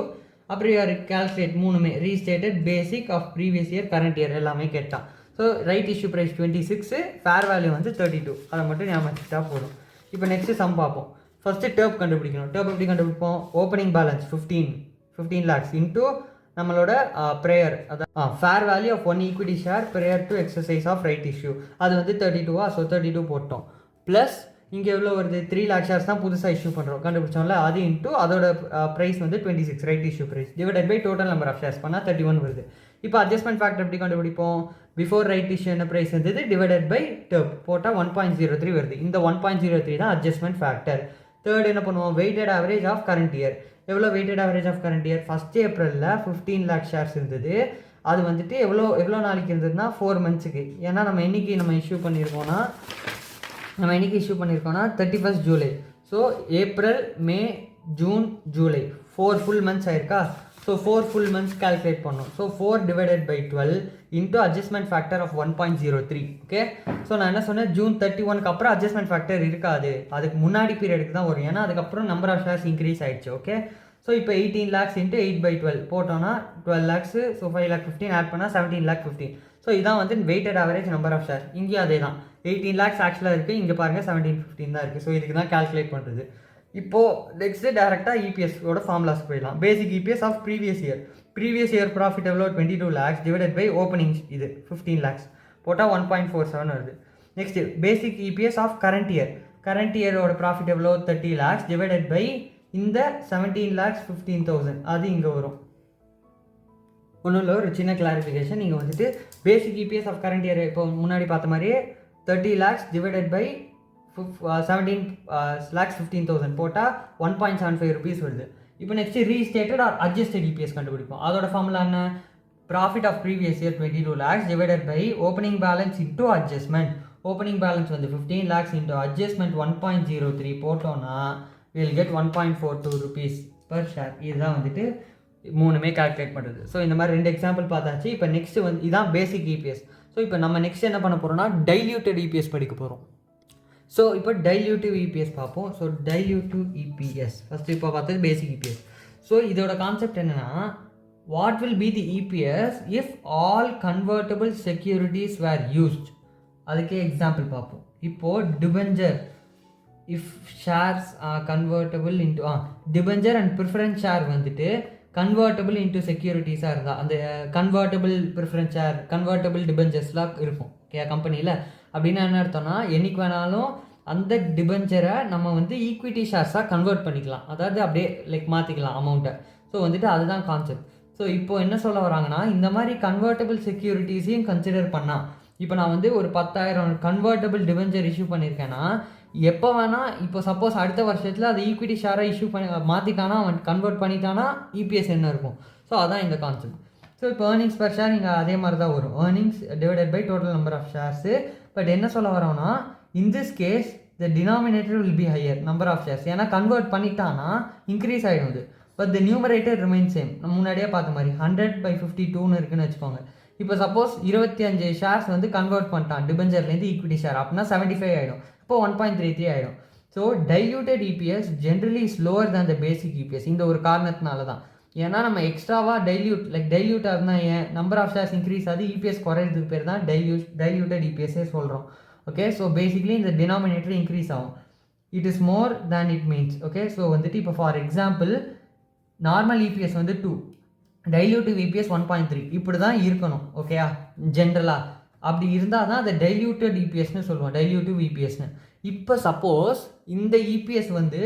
அப்புறம் யார் கேல்குலேட் மூணுமே restated, basic of previous year, current year எல்லாமே கேட்டான். So right issue price 26, fair value வந்து 32, அதை மட்டும் ஞாபகம் வச்சுட்டா போதும். இப்போ நெக்ஸ்ட்டு சம் பார்ப்போம். ஃபஸ்ட்டு டேர்ப் கண்டுபிடிக்கணும். டேர்ப் எப்படி கண்டுபிடிப்போம், ஓப்பனிங் பேலன்ஸ் 15 lakhs இன்டூ நம்மளோட ப்ரேயர், அதான் fair value of 1 equity share prior to exercise of right issue, அது வந்து 32. ஸோ 32 போட்டோம். ப்ளஸ் இங்கே எவ்வளோ வருது 3 lakh ஷேர்ஸ் தான் புதுசாக இஷ்யூ பண்ணுறோம் கண்டுபிடிச்சோம்ல, அது இன்ட்டு அதோட ப்ரைஸ் வந்து 26 right issue price divided by total number of shares பண்ணால் 31 வருது. இப்போ அட்ஜஸ்ட்மெண்ட் ஃபேக்டர் எப்படி கண்டுபிடிப்போம்? பிஃபோர் ரைட் இஷ்யூ என்ன ப்ரைஸ் இருந்தது டிவைடட் பை டேர்ப் போட்டால் 1.03 வருது. இந்த 1.03 தான் அட்ஜஸ்ட்மெண்ட் ஃபேக்டர். தேர்ட் என்ன பண்ணுவோம்? Weighted average of current year. எவ்வளோ weighted average of current year? 1st April 15 lakh shares இருந்தது. அது வந்துட்டு எவ்வளோ நாளைக்கு இருந்ததுன்னா 4 months. ஏன்னா நம்ம என்னைக்கு இஷ்யூ பண்ணியிருக்கோம்னா 31st July. So April, May, June, July 4 full months ஆயிருக்கா? ஸோ 4 full months கால்குலேட் பண்ணோம். So 4 divided by 12 into adjustment factor of 1.03. Okay, so நான் என்ன சொன்னேன், ஜூன் 31க்கு அப்புறம் அட்ஜஸ்ட்மெண்ட் ஃபேக்டர் இருக்காது, அதுக்கு முன்னாடி பீரியடுக்கு தான் வரும். ஏன்னா அதுக்கப்புறம் நம்பர் ஆஃப் ஷேர்ஸ் இன்க்ரீஸ் ஆயிடுச்சு. ஓகே, ஸோ இப்போ 18 lakhs இன்ட்டு 8/12 போட்டோன்னா 12 lakhs. ஸோ 5 lakh 15 ஆட் பண்ணால் 17 lakh 15. ஸோ இதான் வந்து weighted average number of share. இங்கேயும் அதே தான் 18 lakhs ஆக்சுவலாக இருக்குது, இங்கே பாருங்கள் 1715 தான் இருக்குது. ஸோ இதுக்கு தான் கால்குலேட் பண்ணுறது. இப்போது நெக்ஸ்ட்டு டேரெக்டாக இபிஎஸோட ஃபார்முலாஸ் போயிடலாம். Basic EPS of previous year profit எவ்வளோ 22 lakhs டிவைடட் பை ஓப்பனிங் இது 15 lakhs போட்டால் 1.47 வருது. Next basic EPS of current இயரோட ப்ராஃபிட் எவ்வளோ 30 lakhs டிவைடட் பை இந்த 17 lakhs 15,000 அது இங்கே வரும். ஒன்றும் இல்லை, ஒரு சின்ன கிளாரிஃபிகேஷன். நீங்கள் வந்துட்டு basic EPS of current year இப்போ முன்னாடி பார்த்த மாதிரியே 30 lakhs டிவைடட் பை 17 lakhs 15,000 போட்டால் 1.75 rupees வருது. இப்போ next restated or adjusted EPS கண்டுபிடிப்போம். அதோட ஃபார்முலா என்ன? Profit of previous year 22 lakhs divided by opening balance into adjustment. Opening balance வந்து 15 lakhs இன்டூ அட்ஜஸ்ட்மெண்ட் 1.03 போட்டோன்னா will get 1.42 rupees per share. இதுதான் வந்துட்டு மூணுமே கால்குலேட் பண்ணுறது. ஸோ இந்த மாதிரி 2 எக்ஸாம்பிள் பார்த்தாச்சு. இப்போ நெக்ஸ்ட் வந்து இதான் பேசிக் இபிஎஸ். ஸோ இப்போ நம்ம நெக்ஸ்ட் என்ன பண்ண போகிறோம்னா டைல்யூட்டட் இபிஎஸ் படிக்க போகிறோம். ஸோ இப்போ டைல்யூட்டிவ் இபிஎஸ் பார்ப்போம். ஸோ டைல்யூட்டிவ் இபிஎஸ் ஃபஸ்ட்டு இப்போ பார்த்தது பேசிக் இபிஎஸ். ஸோ இதோட கான்செப்ட் என்னென்னா, what will be the EPS if all convertible securities were used. அதுக்கே எக்ஸாம்பிள் பார்ப்போம். இப்போது debenture if shares convertible into debenture and preference share வந்துட்டு convertible into செக்யூரிட்டிஸாக இருந்தால் அந்த கன்வெர்ட்டபிள் ப்ரிஃபரன்ஸ் ஷேர் கன்வெர்ட்டபிள் டிபெஞ்சர்ஸ்லாம் இருக்கும் கம்பெனியில். அப்படின்னா என்ன அர்த்தம்னா, என்றைக்கு வேணாலும் அந்த டிபெஞ்சரை நம்ம வந்து ஈக்விட்டி ஷேர்ஸாக கன்வெர்ட் பண்ணிக்கலாம், அதாவது அப்படியே லைக் மாற்றிக்கலாம் அமௌண்ட்டை. ஸோ வந்துட்டு அதுதான் கான்செப்ட். ஸோ இப்போ என்ன சொல்ல வராங்கன்னா, இந்த மாதிரி கன்வெர்ட்டபிள் செக்யூரிட்டிஸையும் கன்சிடர் பண்ணால், இப்போ நான் வந்து ஒரு 10,000 கன்வெர்ட்டபிள் டிபெஞ்சர் இஷ்யூ பண்ணியிருக்கேன்னா, எப்போ வேணால் இப்போ சப்போஸ் அடுத்த வருஷத்தில் அது ஈக்விட்டி ஷேராக இஷ்யூ பண்ணி மாற்றிட்டானா, அவன் கன்வெர்ட் பண்ணிட்டானா இபிஎஸ் என்ன இருக்கும். ஸோ அதான் இந்த கான்செப்ட். ஸோ இப்போ ஏர்னிங்ஸ் பர் ஷேர் இங்கே அதே மாதிரி தான் வரும், earnings divided by total number of shares. But என்ன சொல்ல வரோம்னா, in this case the denominator will be higher number of shares. ஏன்னா கன்வெர்ட் பண்ணிட்டானா இன்க்ரீஸ் ஆகிடும் இது. But the numerator remain same. நம்ம முன்னாடியே பார்த்த மாதிரி 100/52 இருக்குன்னு வச்சுக்கோங்க. இப்போ சப்போஸ் 25 ஷேர்ஸ் வந்து கன்வெர்ட் பண்ணிட்டான் டிபெஞ்சர்லேருந்து ஈக்விட்டி ஷேர், அப்படின்னா 75 ஆகிடும். இப்போ 1.33 ஆகிடும். So diluted EPS generally is lower than the basic EPS. இந்த ஒரு காரணத்தினால தான். ஏன்னா நம்ம எக்ஸ்ட்ராவாக டைல்யூட்டாக இருந்தால் ஏன் நம்பர் ஆஃப் ஷேர்ஸ் இன்க்ரீஸ் ஆகுது, இபிஎஸ் குறையிறதுக்கு பேர் தான் டைல்யூட்டட் இபிஎஸ்ஸே சொல்கிறோம். ஓகே, ஸோ பேசிக்லி இந்த டினாமினேட்டர் இன்க்ரீஸ் ஆகும். It is more than it means. Okay, so வந்துட்டு இப்போ ஃபார் எக்ஸாம்பிள் நார்மல் இபிஎஸ் வந்து 2, டைல்யூட்டிவ் இபிஎஸ் 1.3 இப்படி தான் இருக்கணும். ஓகேயா, ஜென்ரலாக அப்படி இருந்தால் தான் அதை டைல்யூட்டட் இபிஎஸ்னு சொல்லுவோம், டைல்யூட்டிவ் இபிஎஸ்னு. இப்போ சப்போஸ் இந்த இபிஎஸ் வந்து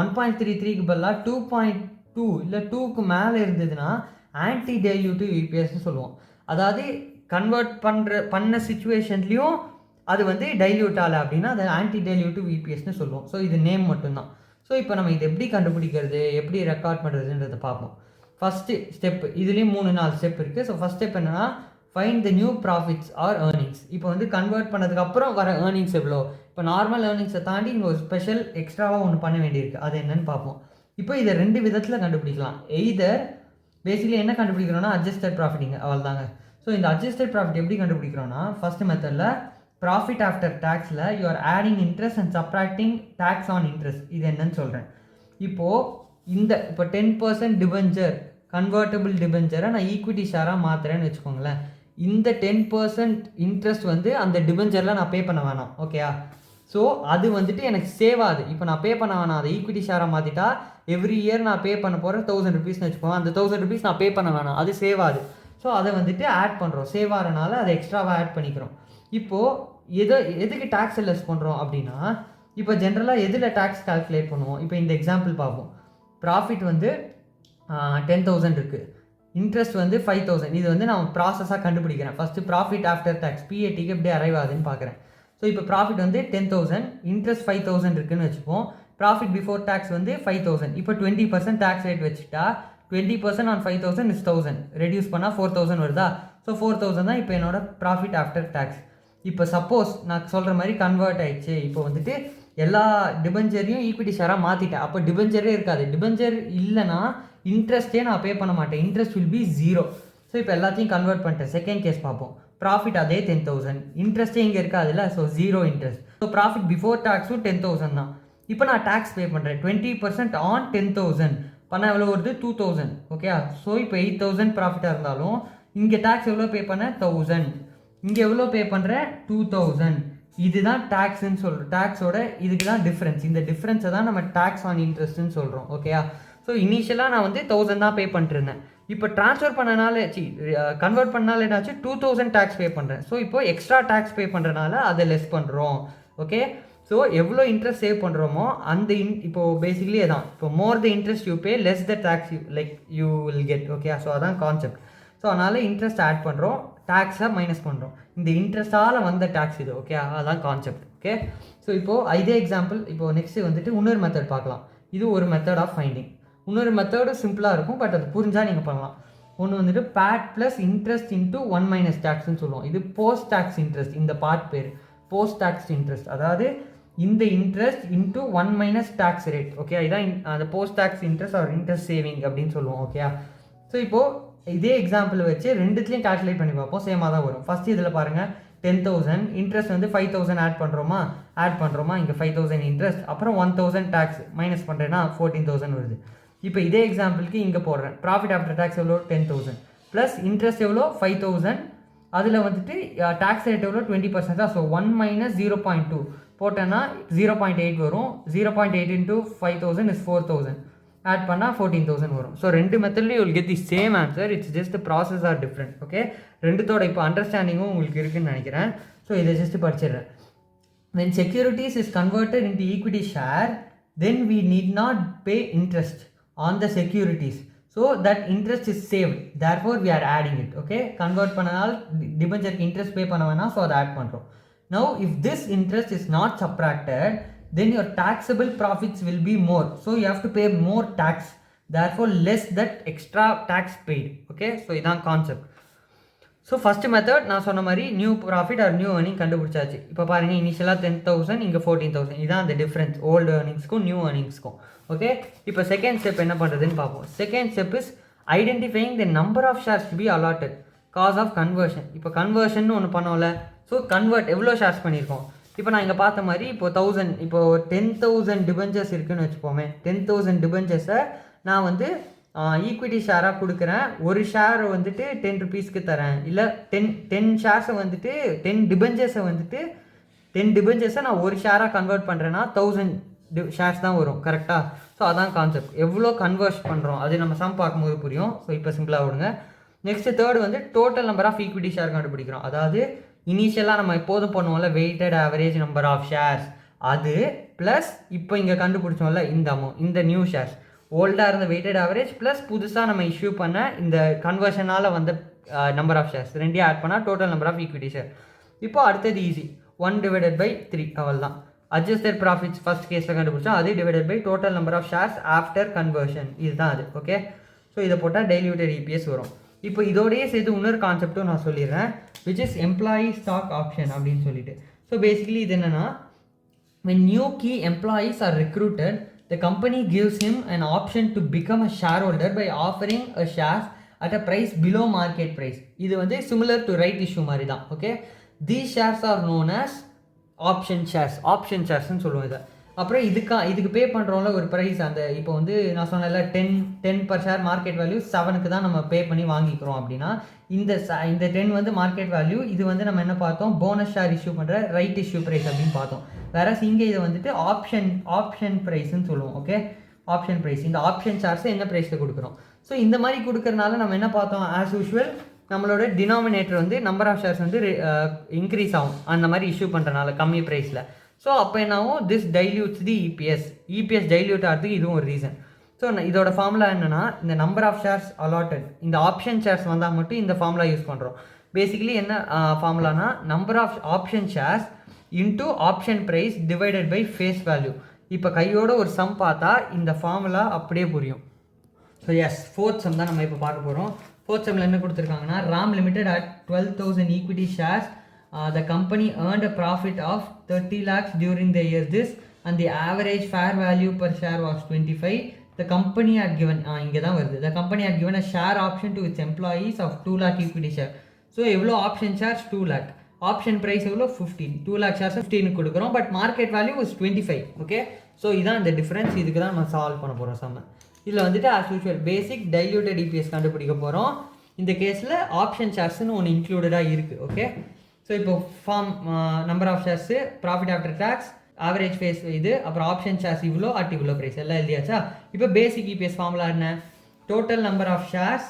1.33க்கு பதிலாக 2.2 இல்லை 2க்கு மேலே இருந்ததுன்னா ஆன்டி டைல்யூட்டிவ் இபிஎஸ்னு சொல்லுவோம். அதாவது கன்வெர்ட் பண்ண சுச்சுவேஷன்லேயும் அது வந்து டைல்யூட் ஆகலை அப்படின்னா அதை ஆன்டி டைல்யூட்டிவ் இபிஎஸ்னு சொல்லுவோம். ஸோ இது நேம் மட்டும்தான். ஸோ இப்போ நம்ம இது எப்படி கண்டுபிடிக்கிறது, எப்படி ரெக்கார்ட் பண்ணுறதுன்றதை பார்ப்போம். ஃபஸ்ட்டு ஸ்டெப், இதுலேயும் 3-4 ஸ்டெப் இருக்குது. ஸோ ஃபஸ்ட் ஸ்டெப் என்னென்னா, find the new profits or earnings. இப்போ வந்து கன்வெர்ட் பண்ணதுக்கப்புறம் வர ஏர்னிங்ஸ் எவ்வளோ. இப்போ நார்மல் ஏர்னிங்ஸை தாண்டி இங்கே ஒரு ஸ்பெஷல் எக்ஸ்ட்ராவாக ஒன்று பண்ண வேண்டியிருக்கு, அது என்னன்னு பார்ப்போம். இப்போ இதை 2 விதத்தில் கண்டுபிடிக்கலாம். எய்தர் பேசிக்கலி என்ன கண்டுபிடிக்கிறோன்னா அட்ஜஸ்டட் ப்ராஃபிட்டிங்க, அவள் தாங்க. ஸோ இந்த அட்ஜஸ்டட் ப்ராஃபிட் எப்படி கண்டுபிடிக்கிறோன்னா, ஃபஸ்ட்டு மெத்தடில் ப்ராஃபிட் ஆஃப்டர் டேக்ஸில் you are adding interest and subtracting tax on interest. இது என்னன்னு சொல்கிறேன். இப்போ 10% டிபெஞ்சர் கன்வெர்ட்டபிள் டிபெஞ்சரை நான் ஈக்விட்டி ஷேராக மாற்றுறேன்னு வச்சுக்கோங்களேன். இந்த 10% இன்ட்ரெஸ்ட் வந்து அந்த டிபெஞ்சரில் நான் பே பண்ண வேணாம். ஓகேயா, ஸோ அது வந்துட்டு எனக்கு சேவ் ஆகுது. இப்போ நான் பே பண்ண வேணாம், அதை ஈக்விட்டி ஷேராக மாற்றிட்டா எவ்ரி இயர் நான் பே பண்ண போகிற 1000 rupeesனு வச்சுக்கோங்க. அந்த 1000 rupees நான் பே பண்ண வேணாம், அது சேவ் ஆகுது. ஸோ அதை வந்துட்டு ஆட் பண்ணுறோம், சேவ் ஆகிறனால அதை எக்ஸ்ட்ராவாக ஆட் பண்ணிக்கிறோம். இப்போது எதுக்கு டேக்ஸ் லெஸ் பண்ணுறோம் அப்படின்னா, இப்போ ஜென்ரலாக எதில் டேக்ஸ் கால்குலேட் பண்ணுவோம்? இப்போ இந்த எக்ஸாம்பிள் பார்ப்போம். ப்ராஃபிட் வந்து 10,000 இருக்குது, இன்ட்ரெஸ்ட் வந்து 5,000. இது வந்து நான் ப்ராசஸாக கண்டுபிடிக்கிறேன். ஃபஸ்ட்டு ப்ராஃபிட் ஆஃப்டர் டேக்ஸ் பிஏடிக்கு எப்படி அரைவ் ஆகுதுன்னு பார்க்குறேன். ஸோ இப்போ ப்ராஃபிட் வந்து 10,000, இன்ட்ரெஸ்ட் 5,000 இருக்குன்னு வச்சுப்போம். ப்ராஃபிட் பிஃபோர் டேக்ஸ் வந்து 5,000. இப்போ 20% டேக்ஸ் ரேட் வச்சுட்டா 20% ஆன் 5,000 இஸ் 1,000. ரெடியூஸ் பண்ணால் 4,000 வருதா? ஸோ 4,000 தான் இப்போ என்னோட ப்ராஃபிட் ஆஃப்டர் டேக்ஸ். இப்போ சப்போஸ் நான் சொல்கிற மாதிரி கன்வெர்ட் ஆயிடுச்சு, இப்போ வந்துட்டு எல்லா டிபெஞ்சரையும் ஈக்விட்டி ஷேராக மாற்றிட்டேன். அப்போ டிபெஞ்சரே இருக்காது. டிபெஞ்சர் இல்லைனா இன்ட்ரெஸ்ட்டே நான் பே பண்ண மாட்டேன். Interest will be 0. ஸோ இப்போ எல்லாத்தையும் கன்வெர்ட் பண்ணிட்டேன். செகண்ட் கேஸ் பார்ப்போம். ப்ராஃபிட் அதே 10,000, இன்ட்ரெஸ்ட்டே இங்கே இருக்காதுல்ல, so 0 interest. So profit before டேக்ஸும் 10,000 தான். இப்போ நான் டேக்ஸ் பே பண்ணுறேன் 20% ஆன் 10,000. பண்ணால் எவ்வளோ வருது? 2,000. ஓகே. ஸோ இப்போ 8,000 ப்ராஃபிட்டாக இருந்தாலும் இங்கே டேக்ஸ் எவ்வளோ பே பண்ண? 1,000. இங்கே எவ்வளோ பே பண்ணுறேன்? 2,000. இதுதான் டேக்ஸ்ன்னு சொல்கிறோம். டேக்ஸோட இதுக்கு தான் டிஃப்ரென்ஸ். இந்த டிஃப்ரென்ஸை தான் நம்ம டேக்ஸ் ஆன் இன்ட்ரெஸ்ட்னு சொல்கிறோம். ஓகேயா? ஸோ இனிஷியலாக நான் வந்து 1,000 தான் பே பண்ணிட்டுருந்தேன். இப்போ ட்ரான்ஸ்ஃபர் பண்ணனால கன்வெர்ட் பண்ணனால என்னாச்சு? 2,000 டேக்ஸ் பே பண்ணுறேன். ஸோ இப்போ எக்ஸ்ட்ரா டேக்ஸ் பே பண்ணுறனால அதை லெஸ் பண்ணுறோம். ஓகே. ஸோ எவ்வளோ இன்ட்ரெஸ்ட் சேவ் பண்ணுறோமோ அந்த இப்போது பேசிக்கலி அதான். இப்போ more the interest you pay less the tax you will get. Okay. So அதான் கான்செப்ட். ஸோ அதனால் இன்ட்ரெஸ்ட் ஆட் பண்ணுறோம், டேக்ஸை மைனஸ் பண்ணுறோம். இந்த இன்ட்ரெஸ்ட்டால் வந்த டேக்ஸ் இது. ஓகே. அதான் கான்செப்ட். ஓகே. ஸோ இப்போது இதே எக்ஸாம்பிள் இப்போது நெக்ஸ்ட்டு வந்துட்டு இன்னொரு மெத்தட் பார்க்கலாம். இது ஒரு மெத்தட் ஆஃப் ஃபைண்டிங். இன்னொரு மெத்தடு சிம்பிளாக இருக்கும், பட் அது புரிஞ்சால் நீங்கள் பண்ணலாம். ஒன்று வந்துட்டு PAT plus interest into 1 minus டேக்ஸ்ன்னு சொல்லுவோம். இது போஸ்ட் டேக்ஸ் இன்ட்ரெஸ்ட். இந்த part per post tax interest. அதாவது இந்த interest into 1 minus tax rate. Okay. இதான் அந்த post tax interest or interest saving அப்படின்னு சொல்லுவோம். ஓகே. ஸோ இப்போது இதே எக்ஸாம்பிள் வச்சு ரெண்டுத்துலையும் கால்குலேட் பண்ணி பார்ப்போம். சேமாக தான் வரும். ஃபஸ்ட்டு இதில் பாருங்கள் 10,000, இன்ட்ரெஸ்ட் வந்து 5,000 ஆட் பண்ணுறோமா இங்கே 5,000 இன்ட்ரெஸ்ட், அப்புறம் 1,000 டேக்ஸ் மைனஸ் பண்ணுறேன்னா 14,000 வருது. இப்போ இதே எக்ஸாம்பிளுக்கு இங்கே போடுறேன். ப்ராஃபிட் ஆஃப்டர் டேக்ஸ் எவ்வளோ? 10,000 ப்ளஸ் இன்ட்ரெஸ்ட் எவ்வளோ? 5,000. அதில் வந்துட்டு டேக்ஸ் ரேட் எவ்வளோ? 20% தான். ஸோ 1 மைனஸ் 0.2 போட்டேன்னா 0.8 வரும். 0.8 இன்ட்டு 5,000 இஸ் 4,000. ஆட் பண்ணால் 14,000 வரும். ஸோ ரெண்டு மெத்தட்லேயும் you'll get the same answer. It's just process are different. Okay. ரெண்டுத்தோட இப்போ அண்டர்ஸ்டாண்டிங்கும் உங்களுக்கு இருக்குன்னு நினைக்கிறேன். ஸோ இதை ஜஸ்ட் படிச்சிடுறேன். when securities is converted into equity share, then we need not pay interest on the securities. So that interest is saved. Therefore we are adding it. Okay. Convert பண்ணனால் டிபெஞ்சருக்கு interest pay பண்ண வேணாம். So அதை add பண்ணுறோம். Now if this interest is not subtracted, then your taxable profits will be more. So you have to pay more tax. Therefore less that extra tax paid. Okay. So இதான் concept. So first method நான் சொன்ன மாதிரி new profit or new earning கண்டுபிடிச்சாச்சு. இப்போ பாருங்கள் இனிஷியலாக 10,000, இங்கே 14,000. இதான் அந்த டிஃப்ரென்ஸ் ஓல்டு ஏர்னிங்ஸ்க்கும் நியூ ஏர்னிங்ஸ்க்கும். ஓகே. இப்போ செகண்ட் ஸ்டெப் என்ன பண்ணுறதுன்னு பார்ப்போம். Second step is identifying the number of shares to be allotted cause of conversion. இப்போ கன்வர்ஷன் ஒன்று பண்ணோம்ல. ஸோ கன்வெர்ட் எவ்வளோ ஷேர்ஸ் பண்ணியிருக்கோம்? இப்போ நான் இங்கே பார்த்த மாதிரி இப்போ 1000, இப்போ 10,000 டிபெஞ்சர்ஸ் இருக்குதுன்னு வச்சுப்போமே. 10,000 டிபெஞ்சர்ஸை நான் வந்து ஈக்விட்டி ஷேராக கொடுக்குறேன். ஒரு ஷேரை வந்துட்டு 10 ருபீஸ்க்கு தரேன். இல்லை 10 ஷேர்ஸை வந்துட்டு 10 டிபெஞ்சர்ஸை வந்துட்டு 10 டிபெஞ்சர்ஸை நான் ஒரு ஷேராக கன்வெர்ட் பண்ணுறேன்னா 1000 ஷேர்ஸ் தான் வரும். கரெக்டாக? ஸோ அதான் கான்செப்ட். எவ்வளோ கன்வெர்ட் பண்ணுறோம் அது நம்ம சம் பார்க்கும்போது புரியும். ஸோ இப்போ சிம்பிளாக விடுங்க. நெக்ஸ்ட் தேர்ட் வந்து total number of equity share கண்டுபிடிக்கிறோம். அதாவது இனிஷியலாக நம்ம எப்போதும் பண்ணுவோம்ல weighted average number of shares, அது ப்ளஸ் இப்போ இங்கே கண்டுபிடிச்சோம்ல இந்த அமௌண்ட், இந்த நியூ ஷேர்ஸ். ஓல்டாக இருந்த வெயிட்டட் ஆவரேஜ் ப்ளஸ் புதுசாக நம்ம இஷ்யூ பண்ண இந்த கன்வர்ஷனால் வந்த நம்பர் ஆஃப் ஷேர்ஸ் ரெண்டையும் ஆட் பண்ணால் total number of equity share. இப்போ அடுத்தது ஈஸி. 1/3 அவள் தான். அட்ஜஸ்டட் ப்ராஃபிட்ஸ் ஃபஸ்ட் கேஸில் கண்டுபிடிச்சோம். அது divided by total number of shares after conversion. இதுதான் அது. ஓகே. ஸோ இதை போட்டால் டைல்யூட்டட் இபிஎஸ் வரும். இப்போ இதோடையே சேர்த்து இன்னொரு கான்செப்ட்டும் நான் சொல்லிடுறேன், which is employee stock option அப்படின்னு சொல்லிட்டு. ஸோ பேசிக்கலி இது என்னென்னா, when new key employees are recruited, the company gives him an option to become a shareholder by offering a shares at a price below market price. இது வந்து similar to right issue மாதிரி தான். Okay. These shares are known as option sharesன்னு சொல்லுவோம் இதை. அப்புறம் இதுக்கு பே பண்ணுறோம்ல ஒரு price. அந்த இப்போ வந்து நான் சொன்னல 10 per share மார்க்கெட் வேல்யூ 7க்கு தான் நம்ம பே பண்ணி வாங்கிக்கிறோம் அப்படின்னா இந்த 10 வந்து மார்க்கெட் வேல்யூ. இது வந்து நம்ம என்ன பார்த்தோம்? போனஸ் ஷேர் இஷ்யூ பண்ணுற ரைட் இஷ்யூ ப்ரைஸ் அப்படின்னு பார்த்தோம். வேற இங்கே இதை வந்துட்டு ஆப்ஷன் ப்ரைஸ்ன்னு சொல்லுவோம். ஓகே. Option price. இந்த ஆப்ஷன் ஷேர்ஸை என்ன ப்ரைஸில் கொடுக்குறோம்? ஸோ இந்த மாதிரி கொடுக்கறனால நம்ம என்ன பார்த்தோம்? ஆஸ் யூஷுவல் நம்மளோட டினாமினேட்டர் வந்து நம்பர் ஆஃப் ஷேர்ஸ் வந்து இன்க்ரீஸ் ஆகும் அந்த மாதிரி இஷ்யூ பண்ணுறனால கம்மி ப்ரைஸில். ஸோ அப்போ என்னாகும், this dilutes the EPS dilute ஆகிறதுக்கு இதுவும் ஒரு ரீசன். ஸோ இதோட ஃபார்முலா என்னென்னா, இந்த நம்பர் ஆஃப் ஷேர்ஸ் அலாட்டட், இந்த ஆப்ஷன் ஷேர்ஸ் வந்தால் மட்டும் இந்த ஃபார்முலா யூஸ் பண்ணுறோம். பேசிக்கலி என்ன ஃபார்முலானா, number of option shares into option price divided by face value. இப்போ கையோட ஒரு சம் பார்த்தா இந்த ஃபார்முலா அப்படியே புரியும். ஸோ எஸ், ஃபோர்த் சம் தான் நம்ம இப்போ பார்க்க போகிறோம். ஃபோர்த் சம்மில் என்ன கொடுத்துருக்காங்கன்னா, RAM Limited at 12,000 equity shares, the company earned a profit of 30 lakhs during the year this, and the average fair value per share was 25. The company had given, இங்கே தான் வருது, the company had given a share option to its employees of 2 lakh equity share. So எவ்வளோ option shares 2 lakh, option price எவ்வளோ 15, 2 lakh shares 15 கொடுக்குறோம், but market value is 25. Okay, so இதான் இந்த difference. இதுக்கு தான் நம்ம சால்வ் பண்ண போகிறோம் சம்ம. இதில் வந்துட்டு as usual basic diluted EPS கண்டுபிடிக்க போகிறோம். இந்த கேஸில் ஆப்ஷன் ஷேர்ஸ்னு ஒன்று இன்க்ளூடடாக இருக்குது. ஓகே, ஸோ இப்போ form number of shares, profit after tax, average face இது, அப்புறம் ஆப்ஷன் ஷேர்ஸ் இவ்வளோ அட் இவ்வளோ ப்ரைஸ் எல்லாம் எழுதியாச்சா. இப்போ பேசிக் இபிஎஸ் ஃபார்முலா என்ன, total number of shares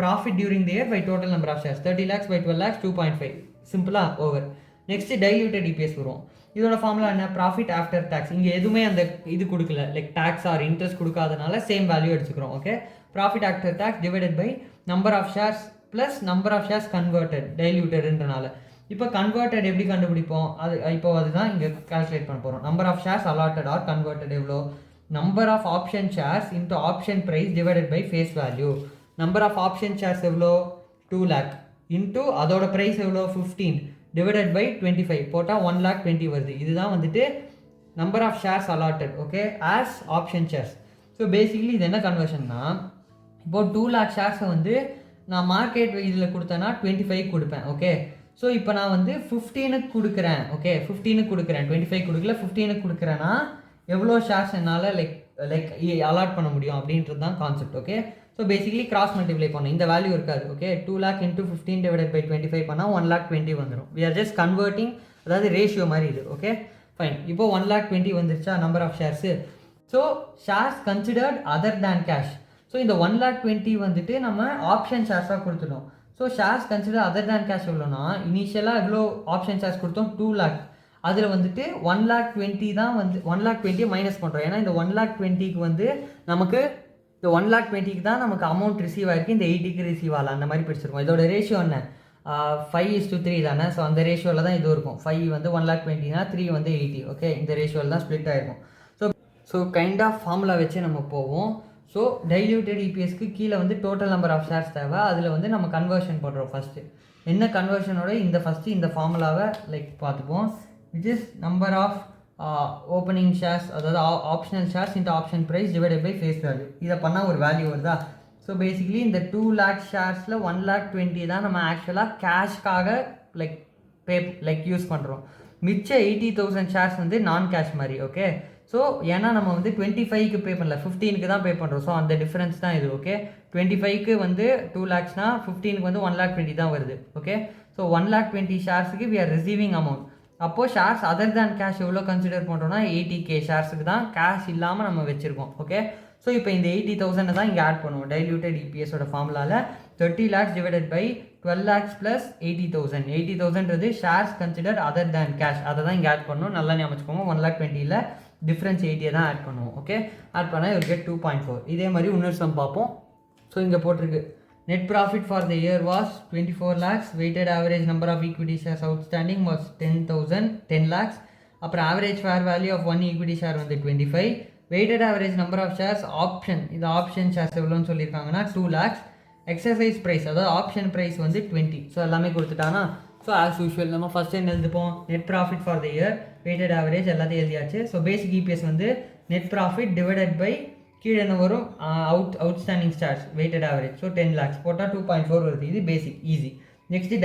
profit during the year by total number of shares, 30 lakhs by 12 lakhs 2.5. சிம்பிளாக over. Next diluted EPS வரும். இதோட ஃபார்முலா என்ன, ப்ராஃபிட் ஆஃப்டர் டேக்ஸ். இங்கே எதுவுமே அந்த இது கொடுக்கல, லைக் டேக்ஸ் ஆர் இன்ட்ரெஸ்ட் கொடுக்காதனால சேம் வேல்யூ எடுத்துக்கிறோம். Okay, profit after tax divided by number of shares plus number of shares converted, டைல்யூட்டட்ன்றனால. இப்போ கன்வெர்டட் எப்படி கண்டுபிடிப்போம், அது இப்போ அதுதான் இங்கே கால்குலேட் பண்ண போகிறோம். Number of shares allotted or converted எவ்வளோ, number of option shares into option price divided by face value. Number of option shares எவ்வளோ 2 lakh இன்ட்டு அதோட ப்ரைஸ் எவ்வளோ 15 டிவைடட் பை 25 போட்டால் 1,20,000 வருது. இதுதான் வந்துட்டு number of shares allotted. Okay, as option shares. So basically இது என்ன கன்வர்ஷன்னா, இப்போது 2 lakh ஷேர்ஸை வந்து நான் மார்க்கெட் இதில் கொடுத்தேன்னா 25 கொடுப்பேன். ஓகே, ஸோ இப்போ நான் வந்து 15க்கு கொடுக்குறேன். ஓகே, 15க்கு கொடுக்குறேன், 25 கொடுக்கல, 15க்கு கொடுக்குறேன்னா எவ்வளோ ஷேர்ஸ் என்னால் லைக் அலாட் பண்ண முடியும் அப்படின்றது தான் concept. Okay, so basically cross multiply பண்ணணும், இந்த வேல்யூ இருக்காது. Okay, 2 lakh into 15 divided by 25 பண்ணால் 1,20,000 வந்துடும். வி ஆர் ஜஸ்ட் கன்வெர்ட்டிங், அதாவது ரேஷியோ மாதிரி இது. Okay fine. இப்போ 1,20,000 வந்துருச்சா number of shares. So shares considered other than cash. So இந்த 1,20,000 வந்துட்டு நம்ம ஆப்ஷன் ஷேர்ஸாக கொடுத்துட்டோம். So shares consider other than cash எவ்வளோனா, இனிஷியலாக எவ்வளோ ஆப்ஷன் ஷேர்ஸ் கொடுத்தோம் 2 lakh. அதில் வந்துட்டு 1,20,000 தான் வந்து 1,20,000 மைனஸ் பண்ணுறோம். ஏன்னா இந்த 1,20,000க்கு வந்து நமக்கு இந்த 1,20,000க்கு தான் நமக்கு அமௌண்ட் ரிசீவ் ஆகிருக்கு, இந்த 80க்கு ரிசீவ் ஆகலாம், அந்த மாதிரி பிடிச்சிருக்கோம். இதோட ரேஷியோ என்ன, 5:3 தானே. ஸோ அந்த ரேஷியோவில் தான் இது இருக்கும். 5 வந்து 1,20,000னா 3 வந்து 80. ஓகே, இந்த ரேஷியோவில் தான் ஸ்ப்ளிட் ஆகிருக்கும். ஸோ கைண்ட் ஆஃப் ஃபார்முலா வச்சு நம்ம போவோம். ஸோ டைல்யூட்டட் இபிஎஸ்க்கு கீழே வந்து டோட்டல் நம்பர் ஆஃப் ஷேர்ஸ் தேவை, அதில் வந்து நம்ம கன்வர்ஷன் பண்ணுறோம். ஃபஸ்ட்டு என்ன கன்வர்ஷனோட ஃபஸ்ட்டு இந்த ஃபார்முலாவை லைக் பார்த்துப்போம். which is number of opening shares, அதாவது optional shares into option price divided by face value. இதை பண்ணால் ஒரு வேல்யூ வருதா. ஸோ பேசிக்கலி இந்த 2 lakh ஷேர்ஸில் 1,20,000 தான் நம்ம ஆக்சுவலாக கேஷ்காக லைக் யூஸ் பண்ணுறோம். மிச்ச 80,000 ஷேர்ஸ் வந்து நான் கேஷ் மாதிரி. ஓகே, ஸோ ஏன்னா நம்ம வந்து 25க்கு பே பண்ணல, 15க்கு தான் பே பண்ணுறோம். ஸோ அந்த டிஃப்ரென்ஸ் தான் இது. ஓகே, 25க்கு வந்து 2 lakhsனா 15க்கு வந்து 1,20,000 தான் வருது. ஓகே, ஸோ 1,20,000 ஷேர்ஸுக்கு வி ஆர் ரிசீவிங் அமௌண்ட். அப்போது ஷேர்ஸ் அதர் தேன் கேஷ் எவ்வளோ கன்சிடர் பண்ணுறோன்னா 80K ஷேர்ஸுக்கு தான் கேஷ் இல்லாமல் நம்ம வச்சுருக்கோம். ஓகே, ஸோ இப்போ இந்த 80,000 தான் இங்கே ஆட் பண்ணுவோம். டைல்யூட்டட் இபிஎஸோட ஃபார்முலாவில் 30 lakhs divided by 12 lakhs plus 80,000. 80,000ன்றது shares consider other than cash, அதை தான் இங்கே ஆட் பண்ணணும். நல்லா ஞாபகம் வச்சுக்கோங்க. 1,20,000ல் டிஃப்ரென்ஸ் 80 தான் ஆட் பண்ணுவோம். ஓகே, ஆட் பண்ணால் ஒரு கெட் 2.4. இதே மாதிரி இன்னொரு சம் பார்ப்போம். ஸோ இங்கே போட்டிருக்கு net profit for the year was 24 lakhs, weighted average number of equity shares outstanding was 10 lakhs. அப்புறம் average fair value of one equity share வந்து 25, weighted average number of shares option, இது option shares எவ்வளோன்னு சொல்லியிருக்காங்கன்னா 2 lakhs, exercise price அதாவது option price வந்து 20. So எல்லாமே கொடுத்துட்டானா. So as usual நம்ம ஃபஸ்ட் என்ன எழுதுப்போம், net profit for the year, weighted average எல்லாத்தையும் எழுதியாச்சு. ஸோ பேசிக் இபிஎஸ் வந்து நெட் ப்ராஃபிட் டிவைடட் பை கீழே என்ன வரும், outstanding stars weighted average. So 10 lakhs போட்டால் 2.4 வருது. இது பேசிக் ஈஸி. நெக்ஸ்ட்டு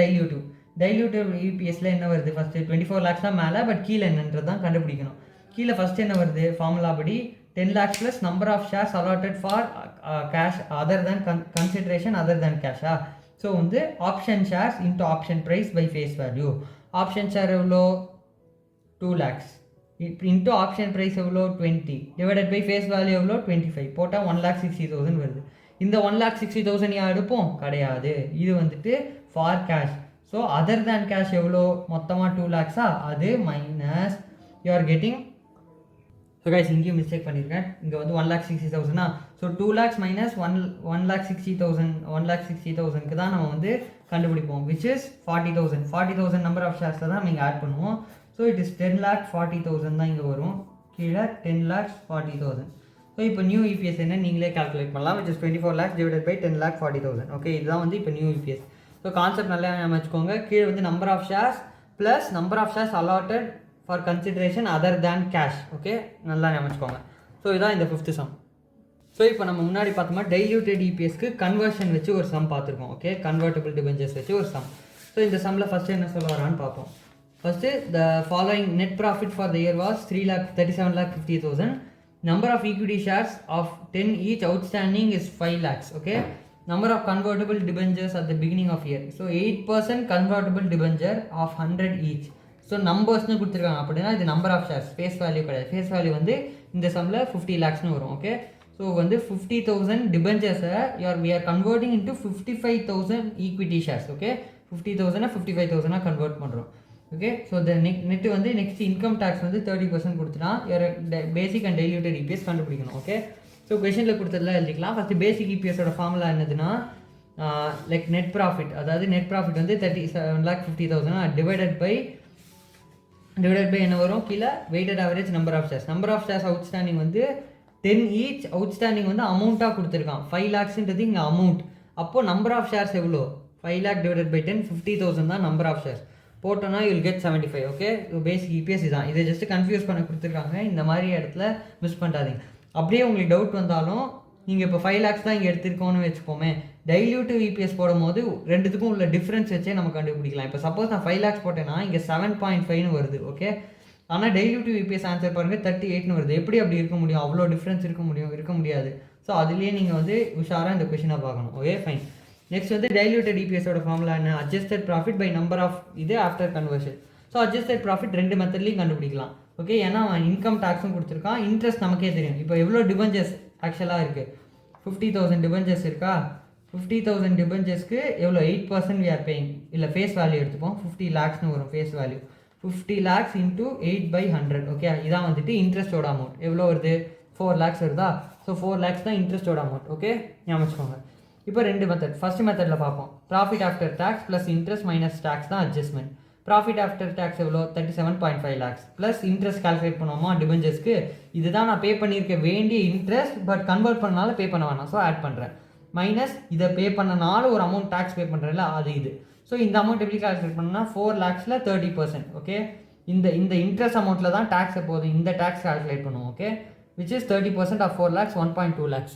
டைல்யூட்டிவ் இபிஎஸ்ல என்ன வருது, ஃபஸ்ட்டு 24 lakhs தான் மேலே, பட் கீழே என்னன்றது தான் கண்டுபிடிக்கணும். கீழே ஃபஸ்ட்டு என்ன வருது, ஃபார்முலா படி 10 lakhs plus number of shares allotted for cash other than consideration other than கேஷா. ஸோ வந்து option shares into option price by face value. Option share எவ்வளோ 2 lakhs இன்ட்டு ஆப்ஷன் ப்ரைஸ் எவ்வளோ 20 டிவைடட் பை ஃபேஸ் வேல்யூ எவ்வளோ 25 போட்டால் 1,60,000 வருது. இந்த 1,60,000 ஏன் எடுப்போம், கிடையாது. இது வந்துட்டு for cash. So other than cash எவ்வளோ, மொத்தமாக 2 lakhs அது minus you are getting. So guys, இங்கேயும் மிஸ்டேக் பண்ணியிருக்கேன். இங்கே வந்து 1,60,000. ஸோ 2 lakhs minus 1,60,000 1,60,000க்கு தான் நம்ம வந்து கண்டுபிடிப்போம், which is 40,000. 40,000 நம்பர் ஆஃப் ஷேர்ஸில் தான் நம்ம இங்கே ஆட் பண்ணுவோம். ஸோ இட் இஸ் 10,40,000 தான் இங்கே வரும். கீழே 10,40,000. ஸோ இப்போ நியூ இபிஎஸ் என்ன நீங்களே கால்குலேட் பண்ணலாம், which is 24 lakhs divided by 10,40,000. Okay, இதுதான் வந்து இப்போ நியூ இபிஎஸ். ஸோ கான்செப்ட் நல்லா வச்சுக்கோங்க. கீழே வந்து number of shares plus number of shares allotted for consideration other than cash. Okay, நல்லா ஞாபகம். ஸோ இதான் இந்த 5th சம். ஸோ இப்போ நம்ம முன்னாடி பார்த்தோம்னா டைல்யூட்டட் இபிஎஸ்க்கு கன்வர்ஷன் வச்சு ஒரு சம் பார்த்துருக்கோம். ஓகே, கன்வெர்ட்டபிள் டிபெஞ்சர்ஸ் வச்சு ஒரு சம். ஸோ இந்த சம்மில் ஃபஸ்ட்டு என்ன சொல்ல வரான்னு பார்ப்போம். First the following net profit for the year was 3,37,50,000. Number of equity shares of 10 each outstanding is 5 lakhs. Okay, number of convertible debentures at the beginning of year. So 8% convertible debenture of 100 each. So நம்பர்ஸ்னு கொடுத்துருக்காங்க. அப்படின்னா இது number of shares, face value கிடையாது. Face value வந்து இந்த சம்மில் 50 lakhsனு வரும். ஓகே, ஸோ வந்து 50,000 டிபெஞ்சர்ஸை we are converting into 55,000 equity shares. Okay, 50,000 55,000 convert பண்ணுறோம். ஓகே, ஸோ த நெட்டு வந்து நெக்ஸ்ட் இன்கம் டேக்ஸ் வந்து 30% கொடுத்துனா பேசிக் அண்ட் டைல்யூட்டட் இபிஎஸ் கண்டுபிடிக்கணும். ஓகே, ஸோ கொஷனில் கொடுத்ததுலாம் எழுதிக்கலாம். ஃபஸ்ட்டு பேசிக் இபிஎஸோட ஃபார்முலா என்னதுன்னா லைக் நெட் ப்ராஃபிட், அதாவது நெட் ப்ராஃபிட் வந்து 37,50,000 டிவைடட் பை என்ன வரும் கீழே weighted average number of shares. Number of shares outstanding வந்து 10 each. அவுட்ஸ்டாண்டிங் வந்து அமௌண்ட்டாக கொடுத்துருக்கான். 5 lakhsன்றது இங்கே அமௌண்ட். அப்போது நம்பர் ஆஃப் ஷேர்ஸ் எவ்வளோ? 5 lakh டிவைடட் பை 10, 50,000 தான் நம்பர் ஆஃப் ஷேர்ஸ். போட்டோன்னா யூல் கெட் 75. ஓகே, பேசிக் இபிஎஸ் தான். இதை ஜஸ்ட் கன்ஃபியூஸ் பண்ண கொடுத்துருக்காங்க. இந்த மாதிரி இடத்துல மிஸ் பண்ணிட்டாதீங்க. அப்படியே உங்களுக்கு டவுட் வந்தாலும் நீங்கள் இப்போ 5 lakhs தான் இங்கே எடுத்திருக்கோன்னு வச்சுக்கோமே, டைல்யூட்டிவ் இபிஎஸ் போடும் போது ரெண்டுத்துக்கும் உள்ள டிஃப்ரென்ஸ் வச்சே நம்ம கண்டுபிடிக்கலாம். இப்போ சப்போஸ் நான் 5 lakhs போட்டேன்னா இங்கே 7.5ன்னு வருது. ஓகே, ஆனால் டைல்யூட்டிவ் இபிஎஸ் ஆன்சர் பாருங்கள் 38ன்னு வருது. எப்படி அப்படி இருக்க முடியும்? அவ்வளோ டிஃப்ரென்ஸ் இருக்க முடியாது. ஸோ அதுலேயே நீங்கள் வந்து உஷாராக இந்த கொஷினை பார்க்கணும். Okay, fine. நெக்ஸ்ட் வந்து டைல்யூட்டட் இபிஎஸோட ஃபார்முலா என்ன? Adjusted profit by number of இது after conversion. So adjusted profit 2 மெத்தட்லையும் கண்டுபிடிக்கலாம். ஓகே, ஏன்னா அவன் இன்கம் டேக்ஸும் கொடுத்துருக்கான், இன்ட்ரெஸ்ட் நமக்கே தெரியும். இப்போ எவ்வளோ டிபெஞ்சர்ஸ் ஆக்சுவலாக இருக்குது? 50,000 டிபெஞ்சர்ஸ் இருக்கா? 50,000 டிபெஞ்சர்ஸ்க்கு எவ்வளோ? 8% we are paying. இல்லை ஃபேஸ் வேல்யூ எடுத்துப்போம். 50 lakhsனு வரும் face value. 50 lakhs into 8/100. Okay, இதான் வந்துட்டு இன்ட்ரெஸ்டோட அமௌண்ட். எவ்வளோ வருது? 4 lakhs வருதா? ஸோ 4 lakhs தான் இன்ட்ரெஸ்டோட அமௌண்ட். ஓகே, ஞாபகம். இப்போ 2 மெத்தட். ஃபர்ஸ்ட் மெத்தடில் பார்ப்போம். Profit after tax plus interest minus tax தான் அட்ஜஸ்ட்மெண்ட். ப்ராஃபிட் ஆஃப்டர் டேக்ஸ் எவ்வளோ? 37.5 lakhs ப்ளஸ் இன்ட்ரெஸ்ட் கால்குலேட் பண்ணுவோமா டிபெஞ்சர்ஸ்க்கு? இதுதான் நான் பே பண்ணியிருக்க வேண்டிய இன்ட்ரெஸ்ட், பட் கன்வெர்ட் பண்ணனால பே பண்ண வேணாம். ஸோ ஆட் பண்ணுறேன். மைனஸ் இதை பே பண்ணனால ஒரு அமௌண்ட் டேக்ஸ் பே பண்ணுறேன்ல, அது இது. ஸோ இந்த அமௌண்ட் எப்படி கால்குலேட் பண்ணா 4 lakhsல 30%. ஓகே, இந்த இன்ட்ரெஸ்ட் அமௌண்ட்டில் தான் டேக்ஸ் எப்போது இந்த டேக்ஸ் கால்குலேட் பண்ணுவோம். Okay, which is 30% of 4 lakhs 1.2 lakhs.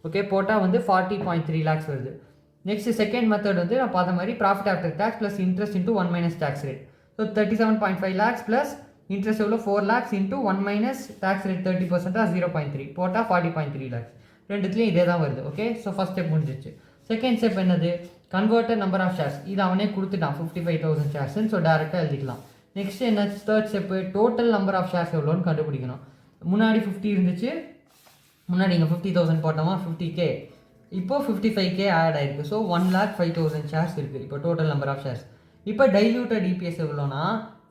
Okay, போட்டால் வந்து 40.3 lakhs வருது. நெக்ஸ்ட் செகண்ட் மெத்தட் வந்து நான் பார்த்த மாதிரி profit after tax plus interest into 1 minus tax rate. So 37.5 lakhs plus interest எவ்வளோ? 4 lakhs into 1 minus tax rate 30% 0.3 போட்டால் 40.3 lakhs. ரெண்டுத்துலேயும் இதே தான் வருது. ஓகே, ஸோ ஃபஸ்ட் ஸ்டெப் முடிஞ்சிச்சு. செகண்ட் ஸ்டெப் என்னது? Converted number of shares. இது அவனே கொடுத்துட்டான் 55,000 ஷேர்ஸ்ன்னு. ஸோ டேரெக்டாக எழுதிக்கலாம். நெக்ஸ்ட் என்ன? Third step total number of shares எவ்வளோன்னு கண்டுபிடிக்கணும். முன்னாடி 50 இருந்துச்சு, முன்னாடி இங்கே 50,000 போட்டோமா 50K, இப்போ 55K ஆட் ஆயிருக்கு. ஸோ 1,05,000 ஷேர்ஸ் இருக்குது இப்போ டோட்டல் நம்பர் ஆஃப் ஷேர்ஸ். இப்போ டைல்யூட்டட் இபிஎஸ் எவ்வளோனா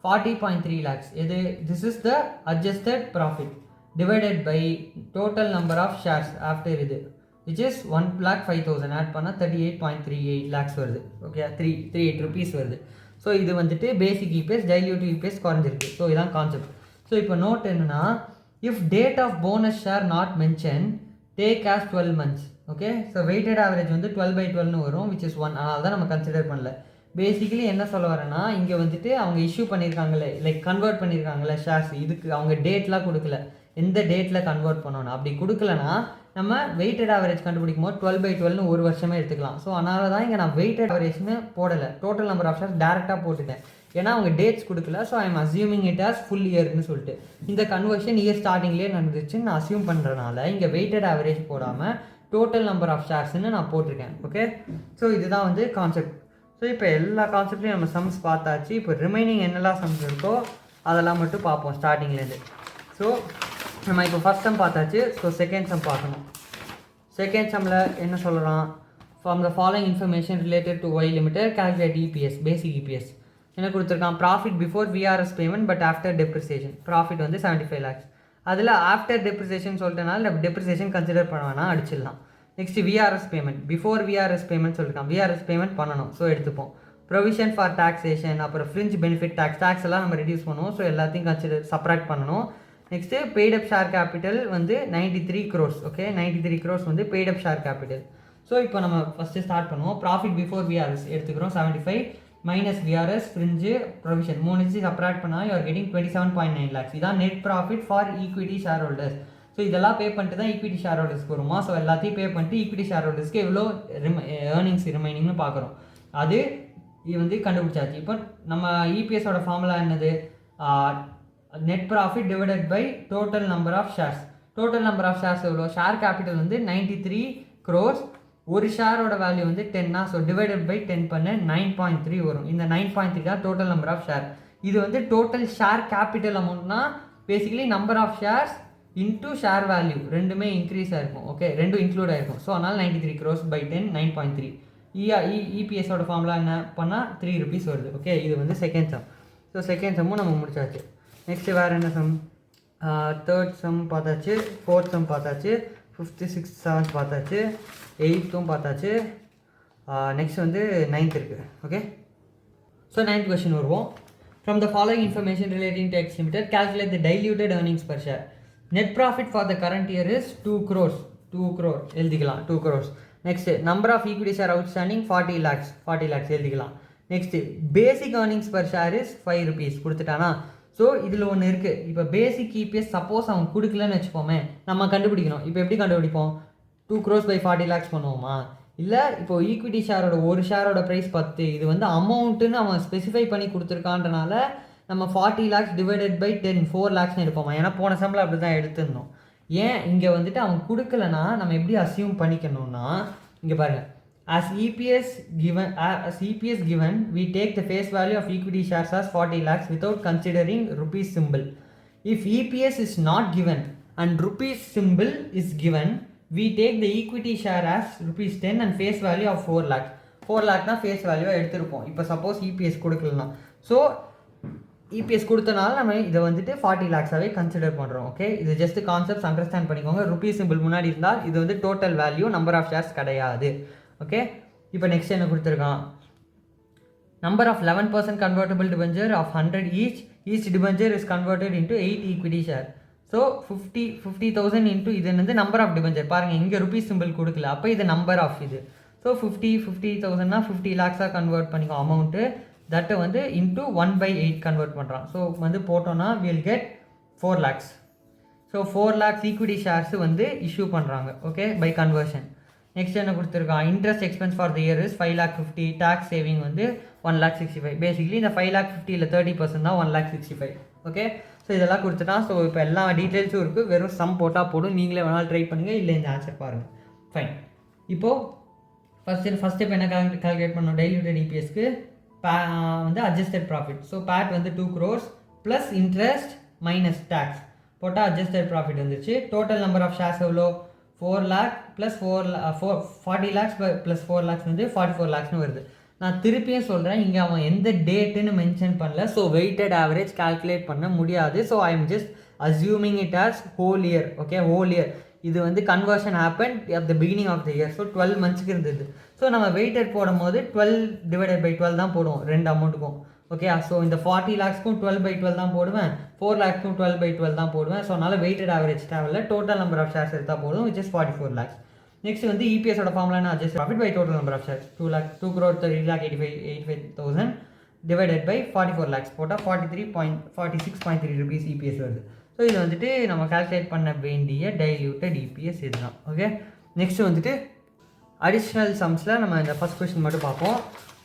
40.3 lakhs. இது this is the adjusted profit divided by total number of shares after இது, விச் இஸ் 1,05,000 ஆட் பண்ணால் 38.38 lakhs வருது. ஓகே, 38 rupees வருது. ஸோ இது வந்துட்டு பேசிக் இபிஎஸ், டைல்யூட்டிவ் இபிஎஸ் குறைஞ்சிருக்கு. ஸோ இதான் கான்செப்ட். ஸோ இப்போ நோட் என்னன்னா, if date of bonus share not mentioned, take as 12 months. Okay, so weighted average வந்து 12/12ன்னு வரும், விச் இஸ் 1. அதனால தான் நம்ம கன்சிடர் பண்ணல. பேசிக்கலி என்ன சொல்ல வரேன்னா, இங்கே வந்துட்டு அவங்க இஷ்யூ பண்ணியிருக்காங்களே, லைக் கன்வெர்ட் பண்ணியிருக்காங்களே ஷேர்ஸ், இதுக்கு அவங்க டேட்லாம் கொடுக்கல, எந்த டேட்டில் கன்வெர்ட் பண்ணணும். அப்படி கொடுக்கலனா நம்ம வெயிட்டட் ஆவரேஜ் கண்டுபிடிக்கும் போது 12/12ன்னு ஒரு வருஷமே எடுத்துக்கலாம். ஸோ அதனால தான் இங்கே நான் வெயிட்டட் ஆவரேஜ்னு போடலை, டோட்டல் நம்பர் ஆஃப் ஷேர்ஸ் டேரெக்டாக போட்டுட்டேன். ஏன்னா அவங்க டேட்ஸ் கொடுக்கல. So I am assuming it as full இயர்னு சொல்லிட்டு இந்த கன்வர்ஷன் இயர் ஸ்டார்டிங்லேயே நடந்துச்சுன்னு நான் அசியூம் பண்ணுறதுனால இங்கே வெயிட்டட் ஆவரேஜ் போடாமல் டோட்டல் நம்பர் ஆஃப் ஷேர்ஸ்ன்னு நான் போட்டிருக்கேன். ஓகே, ஸோ இதுதான் வந்து கான்செப்ட். ஸோ இப்போ எல்லா கான்செப்ட்லையும் நம்ம சம்ஸ் பார்த்தாச்சு. இப்போ ரிமைனிங் என்னெல்லாம் சம்ஸ் இருக்கோ அதெல்லாம் மட்டும் பார்ப்போம் ஸ்டார்டிங்லேருந்து. ஸோ நம்ம இப்போ ஃபஸ்ட் சம் பார்த்தாச்சு. ஸோ செகண்ட் சம் பார்க்கணும். செகண்ட் சம்மில் என்ன சொல்லலாம்? From the following information related to Y limited calculate EPS, basic EPS. என்ன கொடுத்துருக்கான், profit before VRS payment but after depreciation, profit வந்து 75 lakhs. அதில் ஆஃப்டர் டெப்ரிசியேஷன் சொல்லிட்டனால டெப்ரிசியேஷன் கன்சிடர் பண்ண வேணாம், அடிச்சிடலாம். Next VRS payment, before VRS payment சொல்லியிருக்கான், VRS payment பண்ணணும், ஸோ எடுத்துப்போம். ப்ரொவிஷன் ஃபார் டாக்ஸேஷன், அப்புறம் ஃப்ரிஞ்ச் பெனிஃபிட் டேக்ஸ் எல்லாம் நம்ம ரெடியூஸ் பண்ணுவோம், ஸோ எல்லாத்தையும் கன்சிடர் சப்ராக்ட் பண்ணணும். நெக்ஸ்ட்டு பெய்ட் அப் ஷேர் கேபிட்டல் வந்து 93 crores. ஓகே, 93 crores வந்து பெய்ட் அப் ஷேர் கேபிட்டல். ஸோ இப்போ நம்ம ஃபஸ்ட்டு ஸ்டார்ட் பண்ணுவோம். ப்ராஃபிட் பிஃபோர் விஆர்எஸ் எடுத்துக்கிறோம் 75 மைனஸ் விஆர்எஸ் ஃப்ரிஞ்சு ப்ரொவிஷன் 3 சப்ராக்ட் பண்ணால் யூஆர் கெட்டிங் 27.9 lakhs. இதான் net profit for equity share holders. So இதெல்லாம் பே பண்ணிட்டு தான் ஈக்விட்டி ஷேர் ஹோல்டர்ஸ்க்கு வருமா. ஸோ எல்லாத்தையும் பே பண்ணிட்டு ஈக்விட்டி ஷேர் ஹோல்டர்ஸ்க்கு எவ்வளோ ஏர்னிங்ஸ் ரிமைனிங்னு பார்க்குறோம். அது இது வந்து கண்டுபிடிச்சாச்சு. இப்போ நம்ம இபிஎஸோட ஃபார்முலா என்னது, net profit divided by total number of shares. Total number of shares எவ்வளோ, ஷேர் கேபிட்டல் வந்து 93 crores, ஒரு ஷேரோட வேல்யூ வந்து 10. ஸோ டிவைடட் பை 10 பண்ண 9.3 வரும். இந்த 9.3 தான் டோட்டல் நம்பர் ஆஃப் ஷேர். இது வந்து டோட்டல் ஷேர் கேபிட்டல் அமௌண்ட்னா basically number of shares into share value ரெண்டுமே இன்க்ரீஸ் ஆகிருக்கும். ஓகே, ரெண்டும் இன்க்ளூட் ஆகிருக்கும். ஸோ அதனால் 93 crores by 10 9.3. இபிஎஸோட ஃபார்முலா என்ன பண்ணால் 3 rupees வருது. ஓகே, இது வந்து செகண்ட் சம். ஸோ செகண்ட் சம்மும் நம்ம முடிச்சாச்சு. நெக்ஸ்ட்டு வேறு என்ன சம், தேர்ட் சம் பார்த்தாச்சு, ஃபோர்த் சம் பார்த்தாச்சு, 5th 6th 7th பார்த்தாச்சு, 8th பார்த்தாச்சு. நெக்ஸ்ட் வந்து 9th இருக்குது. ஓகே, ஸோ 9th கொஸ்டின் வருவோம். From the following information relating to X Limited, calculate the diluted earnings per share. Net profit for the current year is 2 crores. 2 crore எழுதிக்கலாம், 2 crores. Next, number of equity share outstanding 40 lakhs. 40 lakhs எழுதிக்கலாம். Next, basic earnings per share is 5 rupees கொடுத்துட்டானா. So இதில் ஒன்று இருக்குது. இப்போ basic EPS suppose அவன் கொடுக்கலன்னு வச்சுப்போமே, நம்ம கண்டுபிடிக்கணும். இப்போ எப்படி கண்டுபிடிப்போம், 2 crores by 40 lakhs பண்ணுவோமா, இல்லை இப்போ ஈக்விட்டி ஷேரோட ஒரு ஷேரோட ப்ரைஸ் 10, இது வந்து அமௌண்ட்டுன்னு அவன் ஸ்பெசிஃபை பண்ணி கொடுத்துருக்கான்றனால நம்ம 40 lakhs டிவைடட் பை 10 4 lakhsனு எடுப்போமா. ஏன்னா போன சம்பளம் அப்படி தான் எடுத்துருந்தோம். ஏன் இங்கே வந்துட்டு அவன் கொடுக்கலனா நம்ம எப்படி அசியூம் பண்ணிக்கணும்னா, இங்கே பாருங்கள், as EPS given we take the face value of equity shares as 40 lakhs without considering rupees symbol. If EPS is not given and rupees symbol is given, we take the equity share as rupees 10 and face value of 4 lakhs. 4 lakh தான் face வேல்யூவாக எடுத்திருப்போம். இப்போ suppose EPS கொடுக்கலனா, ஸோ EPS கொடுத்தனால நம்ம இதை வந்துட்டு 40 lakhsவே கன்சிடர் பண்ணுறோம். ஓகே, இது ஜஸ்ட் கான்செப்ட்ஸ் அண்டர்ஸ்டாண்ட் பண்ணிக்கோங்க. ருபீஸ் சிம்பிள் முன்னாடி இருந்தால் இது வந்து total value, number of shares கிடையாது. ஓகே, இப்போ நெக்ஸ்ட் என்ன கொடுத்துருக்கான், number of 11% convertible debenture of 100 each debenture is converted into 8 equity share. So 50,000 into இது வந்து நம்பர் ஆஃப் டிபெஞ்சர். பாருங்கள், இங்கே ருபீஸ் சிம்பிள் கொடுக்கல, அப்போ இது நம்பர் ஆஃப் இது. ஸோ 50,000னா 50 lakhsஆக கன்வெர்ட் பண்ணிக்கோ அமௌண்ட்டு. தட்டை வந்து இன்ட்டு 1/8 கன்வெர்ட் பண்ணுறான். ஸோ வந்து போட்டோன்னா will get 4 lakhs. So 4 lakhs equity shares வந்து இஷ்யூ பண்ணுறாங்க. Okay, by conversion. நெக்ஸ்ட் என்ன கொடுத்துருக்கான், interest expense for the year is 5,50,000. Tax saving வந்து 1,65,000. பேசிக்கலி இந்த 5,50,000 30% தான் 1,65,000. ஓகே, ஸோ இதெல்லாம் கொடுத்துட்டான். ஸோ இப்போ எல்லா டீட்டெயில்ஸும் இருக்குது, வெறும் சம் போட்டால் போடும். நீங்களே வேணாலும் ட்ரை பண்ணுங்கள், இல்லை இந்த ஆன்சர் பாருங்கள். ஃபைன். இப்போது ஃபஸ்ட்டு இப்போ என்ன கால்குலேட் பண்ணோம், டைல்யூட்டட் இபிஎஸ்க்கு வந்து அட்ஜஸ்டட் ப்ராஃபிட். ஸோ பேட் வந்து 2 crores plus interest minus tax போட்டால் அட்ஜஸ்டட் ப்ராஃபிட் வந்துச்சு. டோட்டல் நம்பர் ஆஃப் ஷேர்ஸ் எவ்வளோ, 4 lakh plus 40 lakhs plus 4 lakhs வந்து 44 lakhsனு வருது. நான் திருப்பியும் சொல்கிறேன், இங்கே அவன் எந்த டேட்டுன்னு மென்ஷன் பண்ணல. ஸோ வெயிட்டட் ஆவரேஜ் கால்குலேட் பண்ண முடியாது. So I am just assuming it as whole year. Okay, whole year. இது வந்து conversion happen at the beginning of the year. So 12 monthsக்கு இருந்தது. ஸோ நம்ம வெயிட்டட் போடும் போது 12 divided by 12 தான் போடுவோம் ரெண்டு அமௌண்ட்டுக்கும். ஓகே, ஸோ இந்த 40 lakhsக்கும் 12/12 தான் போடுவேன், 4 lakhsக்கும் 12/12 தான் போடுவேன். ஸோ அதனால் வெயிட்டட் ஆவரேஜ் தேவையில்ல, டோட்டல் நம்பர் ஆஃப் ஷேர்ஸ் எடுத்தால் போதும், which is 44 lakhs. நெக்ஸ்ட் வந்து இபிஎஸோட formula adjust profit by total number of shares 2 crore 30,85,000 divided by 44 lakhs போட்டால் 46.3 rupees இபிஎஸ் வருது. ஸோ இது வந்துட்டு நம்ம கால்குலேட் பண்ண வேண்டிய டைல்யூட்டட் இபிஎஸ் இதுதான். ஓகே, நெக்ஸ்ட் வந்துட்டு அடிஷ்னல் சம்ஸில் நம்ம இந்த ஃபஸ்ட் கொஸ்டின் மட்டும் பார்ப்போம்.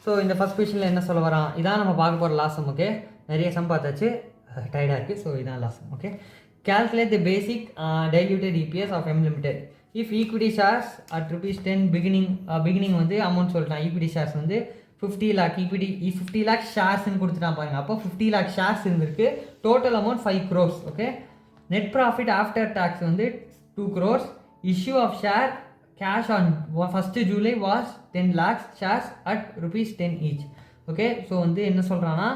ஸோ இந்த ஃபஸ்ட் கொஸ்டினில் என்ன சொல்ல வரான், இதான் நம்ம பார்க்க போகிற லாஸ்ட் சம். ஓகே, நிறைய சம் பார்த்தாச்சு, டயர்டாக இருக்குது. ஸோ இதான் last some. Okay, calculate the basic diluted EPS of M Limited. If equity shares at ₹10 beginning வந்து அமௌண்ட் சொல்லிட்டான். ஈக்விட்டி ஷேர்ஸ் வந்து 50 lakh ஈக்விட்டி 50 lakh ஷேர்ஸ்ன்னு கொடுத்துட்டான் பாருங்க. அப்போ 50 lakh ஷேர்ஸ் இருந்திருக்கு. Total amount 5 crores. Okay, net profit after tax வந்து 2 crores. Issue of share cash on 1st July was 10 lakhs shares at ₹10 each. Okay. So வந்து என்ன சொல்கிறான்னா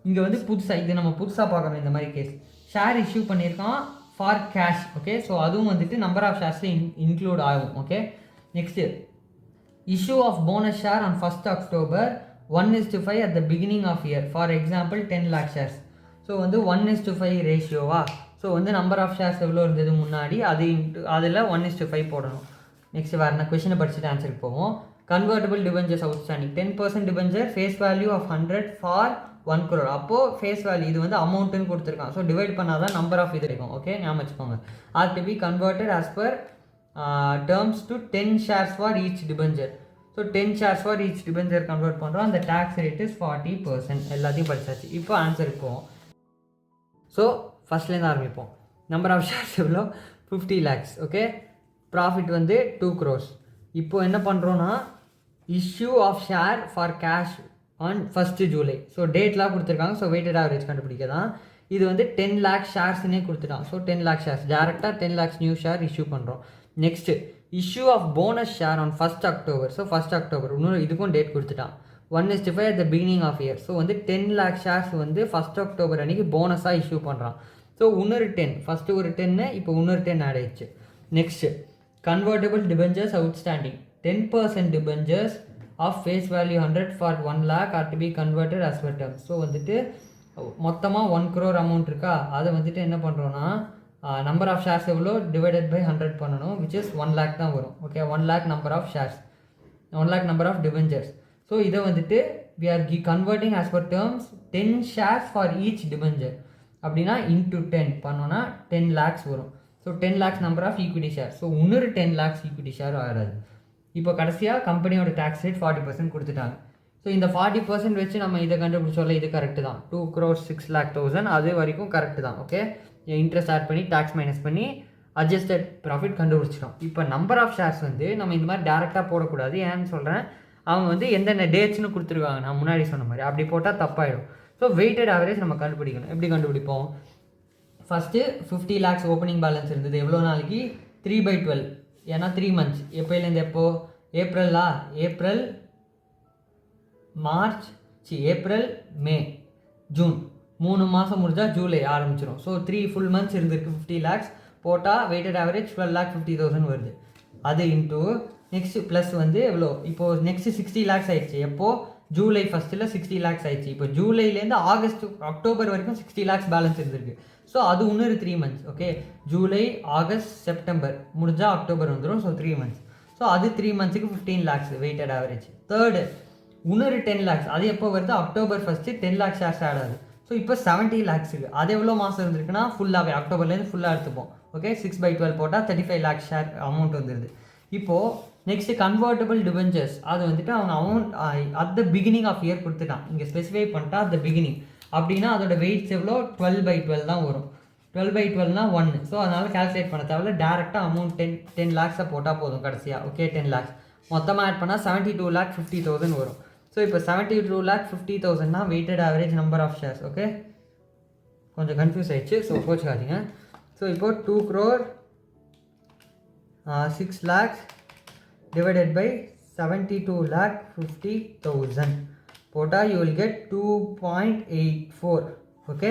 இங்கே வந்து புதுசாக இது நம்ம புதுசாக பார்க்கணும் இந்த மாதிரி கேஸ். ஷேர் இஷ்யூ பண்ணியிருக்கான் ஃபார் கேஷ். ஓகே. ஸோ அதுவும் வந்துட்டு நம்பர் ஆஃப் ஷேர்ஸில் இன்க்ளூட் ஆகும். Okay. Next issue of bonus share on 1st October 1:5 at the beginning of year. For example 10 lakh shares. So வந்து 1:5 ரேஷியோவா. ஸோ வந்து நம்பர் ஆஃப் ஷேர்ஸ் எவ்வளோ இருந்தது முன்னாடி அதில் 1:5 போடணும். நெக்ஸ்ட் வேறு நான் கொஷினை படிச்சுட்டு ஆன்சருக்கு போவோம். Convertible debentures outstanding 10% debenture face value of 100 for 1 crore. அப்போது ஃபேஸ் வேல்யூ இது வந்து அமௌண்ட்டுன்னு கொடுத்துருக்கான். ஸோ டிவைட் பண்ணால் தான் நம்பர் ஆஃப் இது இருக்கும். ஓகே, ஞாபகம் வச்சுக்கோங்க. Are to be converted as per terms to 10 shares for each debenture. So 10 shares for each debenture convert பண்ணுறோம். அந்த tax rate is 40%. எல்லாத்தையும் படிச்சாச்சு. இப்போ ஆன்சர் போவோம். ஸோ ஃபஸ்ட்லேருந்து ஆரம்பிப்போம். நம்பர் ஆஃப் ஷேர்ஸ் எவ்வளோ 50 lakhs. ஓகே. ப்ராஃபிட் வந்து 2 crores. இப்போ என்ன பண்ணுறோன்னா issue of share for cash on 1st July. So டேட்லாம் கொடுத்துருக்காங்க. ஸோ வெயிட்டட் ஆவரேஜ் கண்டுபிடிக்க தான். இது வந்து 10 lakh ஷேர்ஸ்னே கொடுத்துட்டான். ஸோ 10 lakh ஷேர்ஸ் டேரெக்டாக 10 lakhs நியூ ஷேர் இஷ்யூ பண்ணுறோம். Next issue of bonus share on 1st October. So 1st October இன்னொரு இதுக்கும் டேட் கொடுத்துட்டான் 1:5 at the beginning of year. So வந்து 10 lakh ஷேர்ஸ் வந்து 1st October அன்றைக்கி போனஸாக இஷ்யூ பண்ணுறான். ஸோ இன்னொரு 10 ஃபஸ்ட்டு ஒரு 10 இப்போ இன்னொரு 10 ஆட் ஆயிடுச்சு. Next convertible debentures outstanding 10% debentures of face value 100 for 1 lakh are to be converted as per term. So வந்துட்டு மொத்தமாக 1 crore அமௌண்ட் இருக்கா, அதை வந்துட்டு என்ன பண்ணுறோன்னா நம்பர் ஆஃப் ஷேர்ஸ் எவ்வளோ டிவைடட் பை 100 பண்ணணும், விச் இஸ் 1 lakh தான் வரும். Okay, 1 lakh number of shares, 1 lakh number of debentures. So இதை வந்துட்டு we are converting as per terms 10 shares for each debenture. அப்படின்னா இன்ட்டு 10 பண்ணோன்னா 10 lakhs வரும். So 10 lakhs number of equity share. So இன்னொரு 10 lakhs equity share ஆகாது. இப்போ கடைசியாக கம்பெனியோட டேக்ஸ் ரேட் 40% கொடுத்துட்டாங்க. ஸோ இந்த 40% வச்சு நம்ம இதை கண்டுபிடிச்சோம்ல, இது கரெக்டு தான். 2 crores 6 lakh அது வரைக்கும் கரெக்டு தான். ஓகே, இன்ட்ரெஸ்ட் ஆட் பண்ணி டேக்ஸ் மைனஸ் பண்ணி அட்ஜஸ்டட் ப்ராஃபிட் கண்டுபிடிச்சிட்டோம். இப்போ நம்பர் ஆஃப் ஷேர்ஸ் வந்து நம்ம இந்த மாதிரி டேரெக்டாக போடக்கூடாது. ஏன்னு சொல்கிறேன், அவங்க வந்து எந்தெந்த டேட்ஸ்னு கொடுத்துருக்காங்க, நான் முன்னாடி சொன்ன மாதிரி. அப்படி போட்டால் தப்பாயிடும். ஸோ வெயிட்டட் ஆவரேஜ் நம்ம கண்டுபிடிக்கணும். எப்படி கண்டுபிடிப்போம்? ஃபஸ்ட்டு 50 lakhs ஓப்பனிங் பேலன்ஸ் இருந்தது. எவ்வளோ நாளைக்கு? 3/12. ஏன்னா 3 months. எப்போலேருந்து எப்போ? April March, April May June 3 மாதம் முடிஞ்சால் ஜூலை ஆரம்பிச்சிடும். ஸோ 3 full months இருந்திருக்கு. 50 lakhs போட்டால் வெயிட்டட் ஆவரேஜ் 12,50,000 வருது. அது இன்ட்டு நெக்ஸ்ட் ப்ளஸ் வந்து எவ்வளோ? இப்போது நெக்ஸ்ட்டு 60 lakhs ஆயிடுச்சு. எப்போது? ஜூலை 1st 60 lakhs ஆயிடுச்சு. இப்போ ஜூலைலேருந்து அக்டோபர் வரைக்கும் 60 lakhs பேலன்ஸ் இருந்திருக்கு. ஸோ அது இன்னொரு 3 months. Okay, July August September முடிஞ்சால் அக்டோபர் வந்துடும். So 3 months. ஸோ அது 3 monthsக்கு 15 lakhs வெயிட்டட் ஆவரேஜ். தேர்டு இன்னொரு 10 lakhs. அது எப்போ வருது? October 1st 10 lakh shares add ஆகுது. ஸோ இப்போ 70 lakhsக்கு அது எவ்வளோ மாதம் இருந்திருக்குன்னா ஃபுல்லாகவே அக்டோபர்லேருந்து ஃபுல்லாக எடுத்துப்போம். ஓகே, 6/12 போட்டால் 35 lakh ஷேர் அமௌண்ட் வந்துடுது. இப்போது நெக்ஸ்ட்டு கன்வெர்டபிள் டிபெஞ்சர்ஸ். அது வந்துட்டு அவங்க amount at the beginning of year கொடுத்துட்டான். இங்கே ஸ்பெசிஃபை பண்ணிட்டா அட் த பிகினிங். அப்படின்னா அதோட வெயிட்ஸ் எவ்வளோ? 12/12 தான் வரும். 12/12னா 1. ஸோ அதனால் கால்குலேட் பண்ண தேவையில்ல. டேரெக்டாக அமௌண்ட் 10 lakhs போட்டால் போதும் கடைசியாக. ஓகே, 10 lakhs மொத்தமாக ஆட் பண்ணால் 72,50,000 வரும். ஸோ இப்போ 72,50,000 weighted average number of shares. Okay, கொஞ்சம் கன்ஃபியூஸ் ஆயிடுச்சு. ஸோ போச்சுக்காதீங்க. ஸோ இப்போது 2 crore 6 lakhs divided by 72,50,000 போட்டால் யூ வில் கெட் 2.84. ஓகே,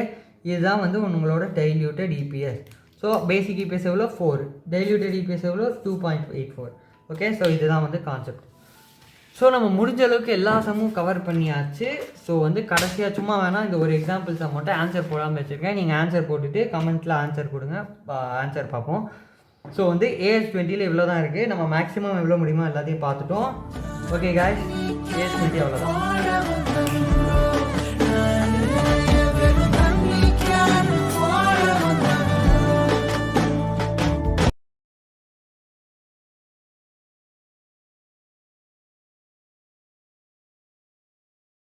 இதுதான் வந்து உங்களோட diluted EPS. So basic EPS எவ்வளோ? 4. டைல்யூட்டட் இபிஎஸ் எவ்வளோ? 2.84. ஓகே, ஸோ இதுதான் வந்து கான்செப்ட். ஸோ நம்ம முடிஞ்ச அளவுக்கு எல்லா சம்மும் கவர் பண்ணியாச்சு. ஸோ வந்து கடைசியாக சும்மா வேணால் இந்த ஒரு எக்ஸாம்பிள்ஸை மட்டும் ஆன்சர் போடாமல் வச்சுருக்கேன். நீங்கள் ஆன்சர் போட்டுட்டு கமெண்ட்டில் ஆன்சர் கொடுங்க, ஆன்சர் பார்ப்போம். ஸோ வந்து AS20 இவ்வளோ தான் இருக்குது. நம்ம மேக்ஸிமம் எவ்வளோ முடியுமோ எல்லாத்தையும் பார்த்துட்டோம். ஓகே காய்ஸ், AS20 அவ்வளோதான்.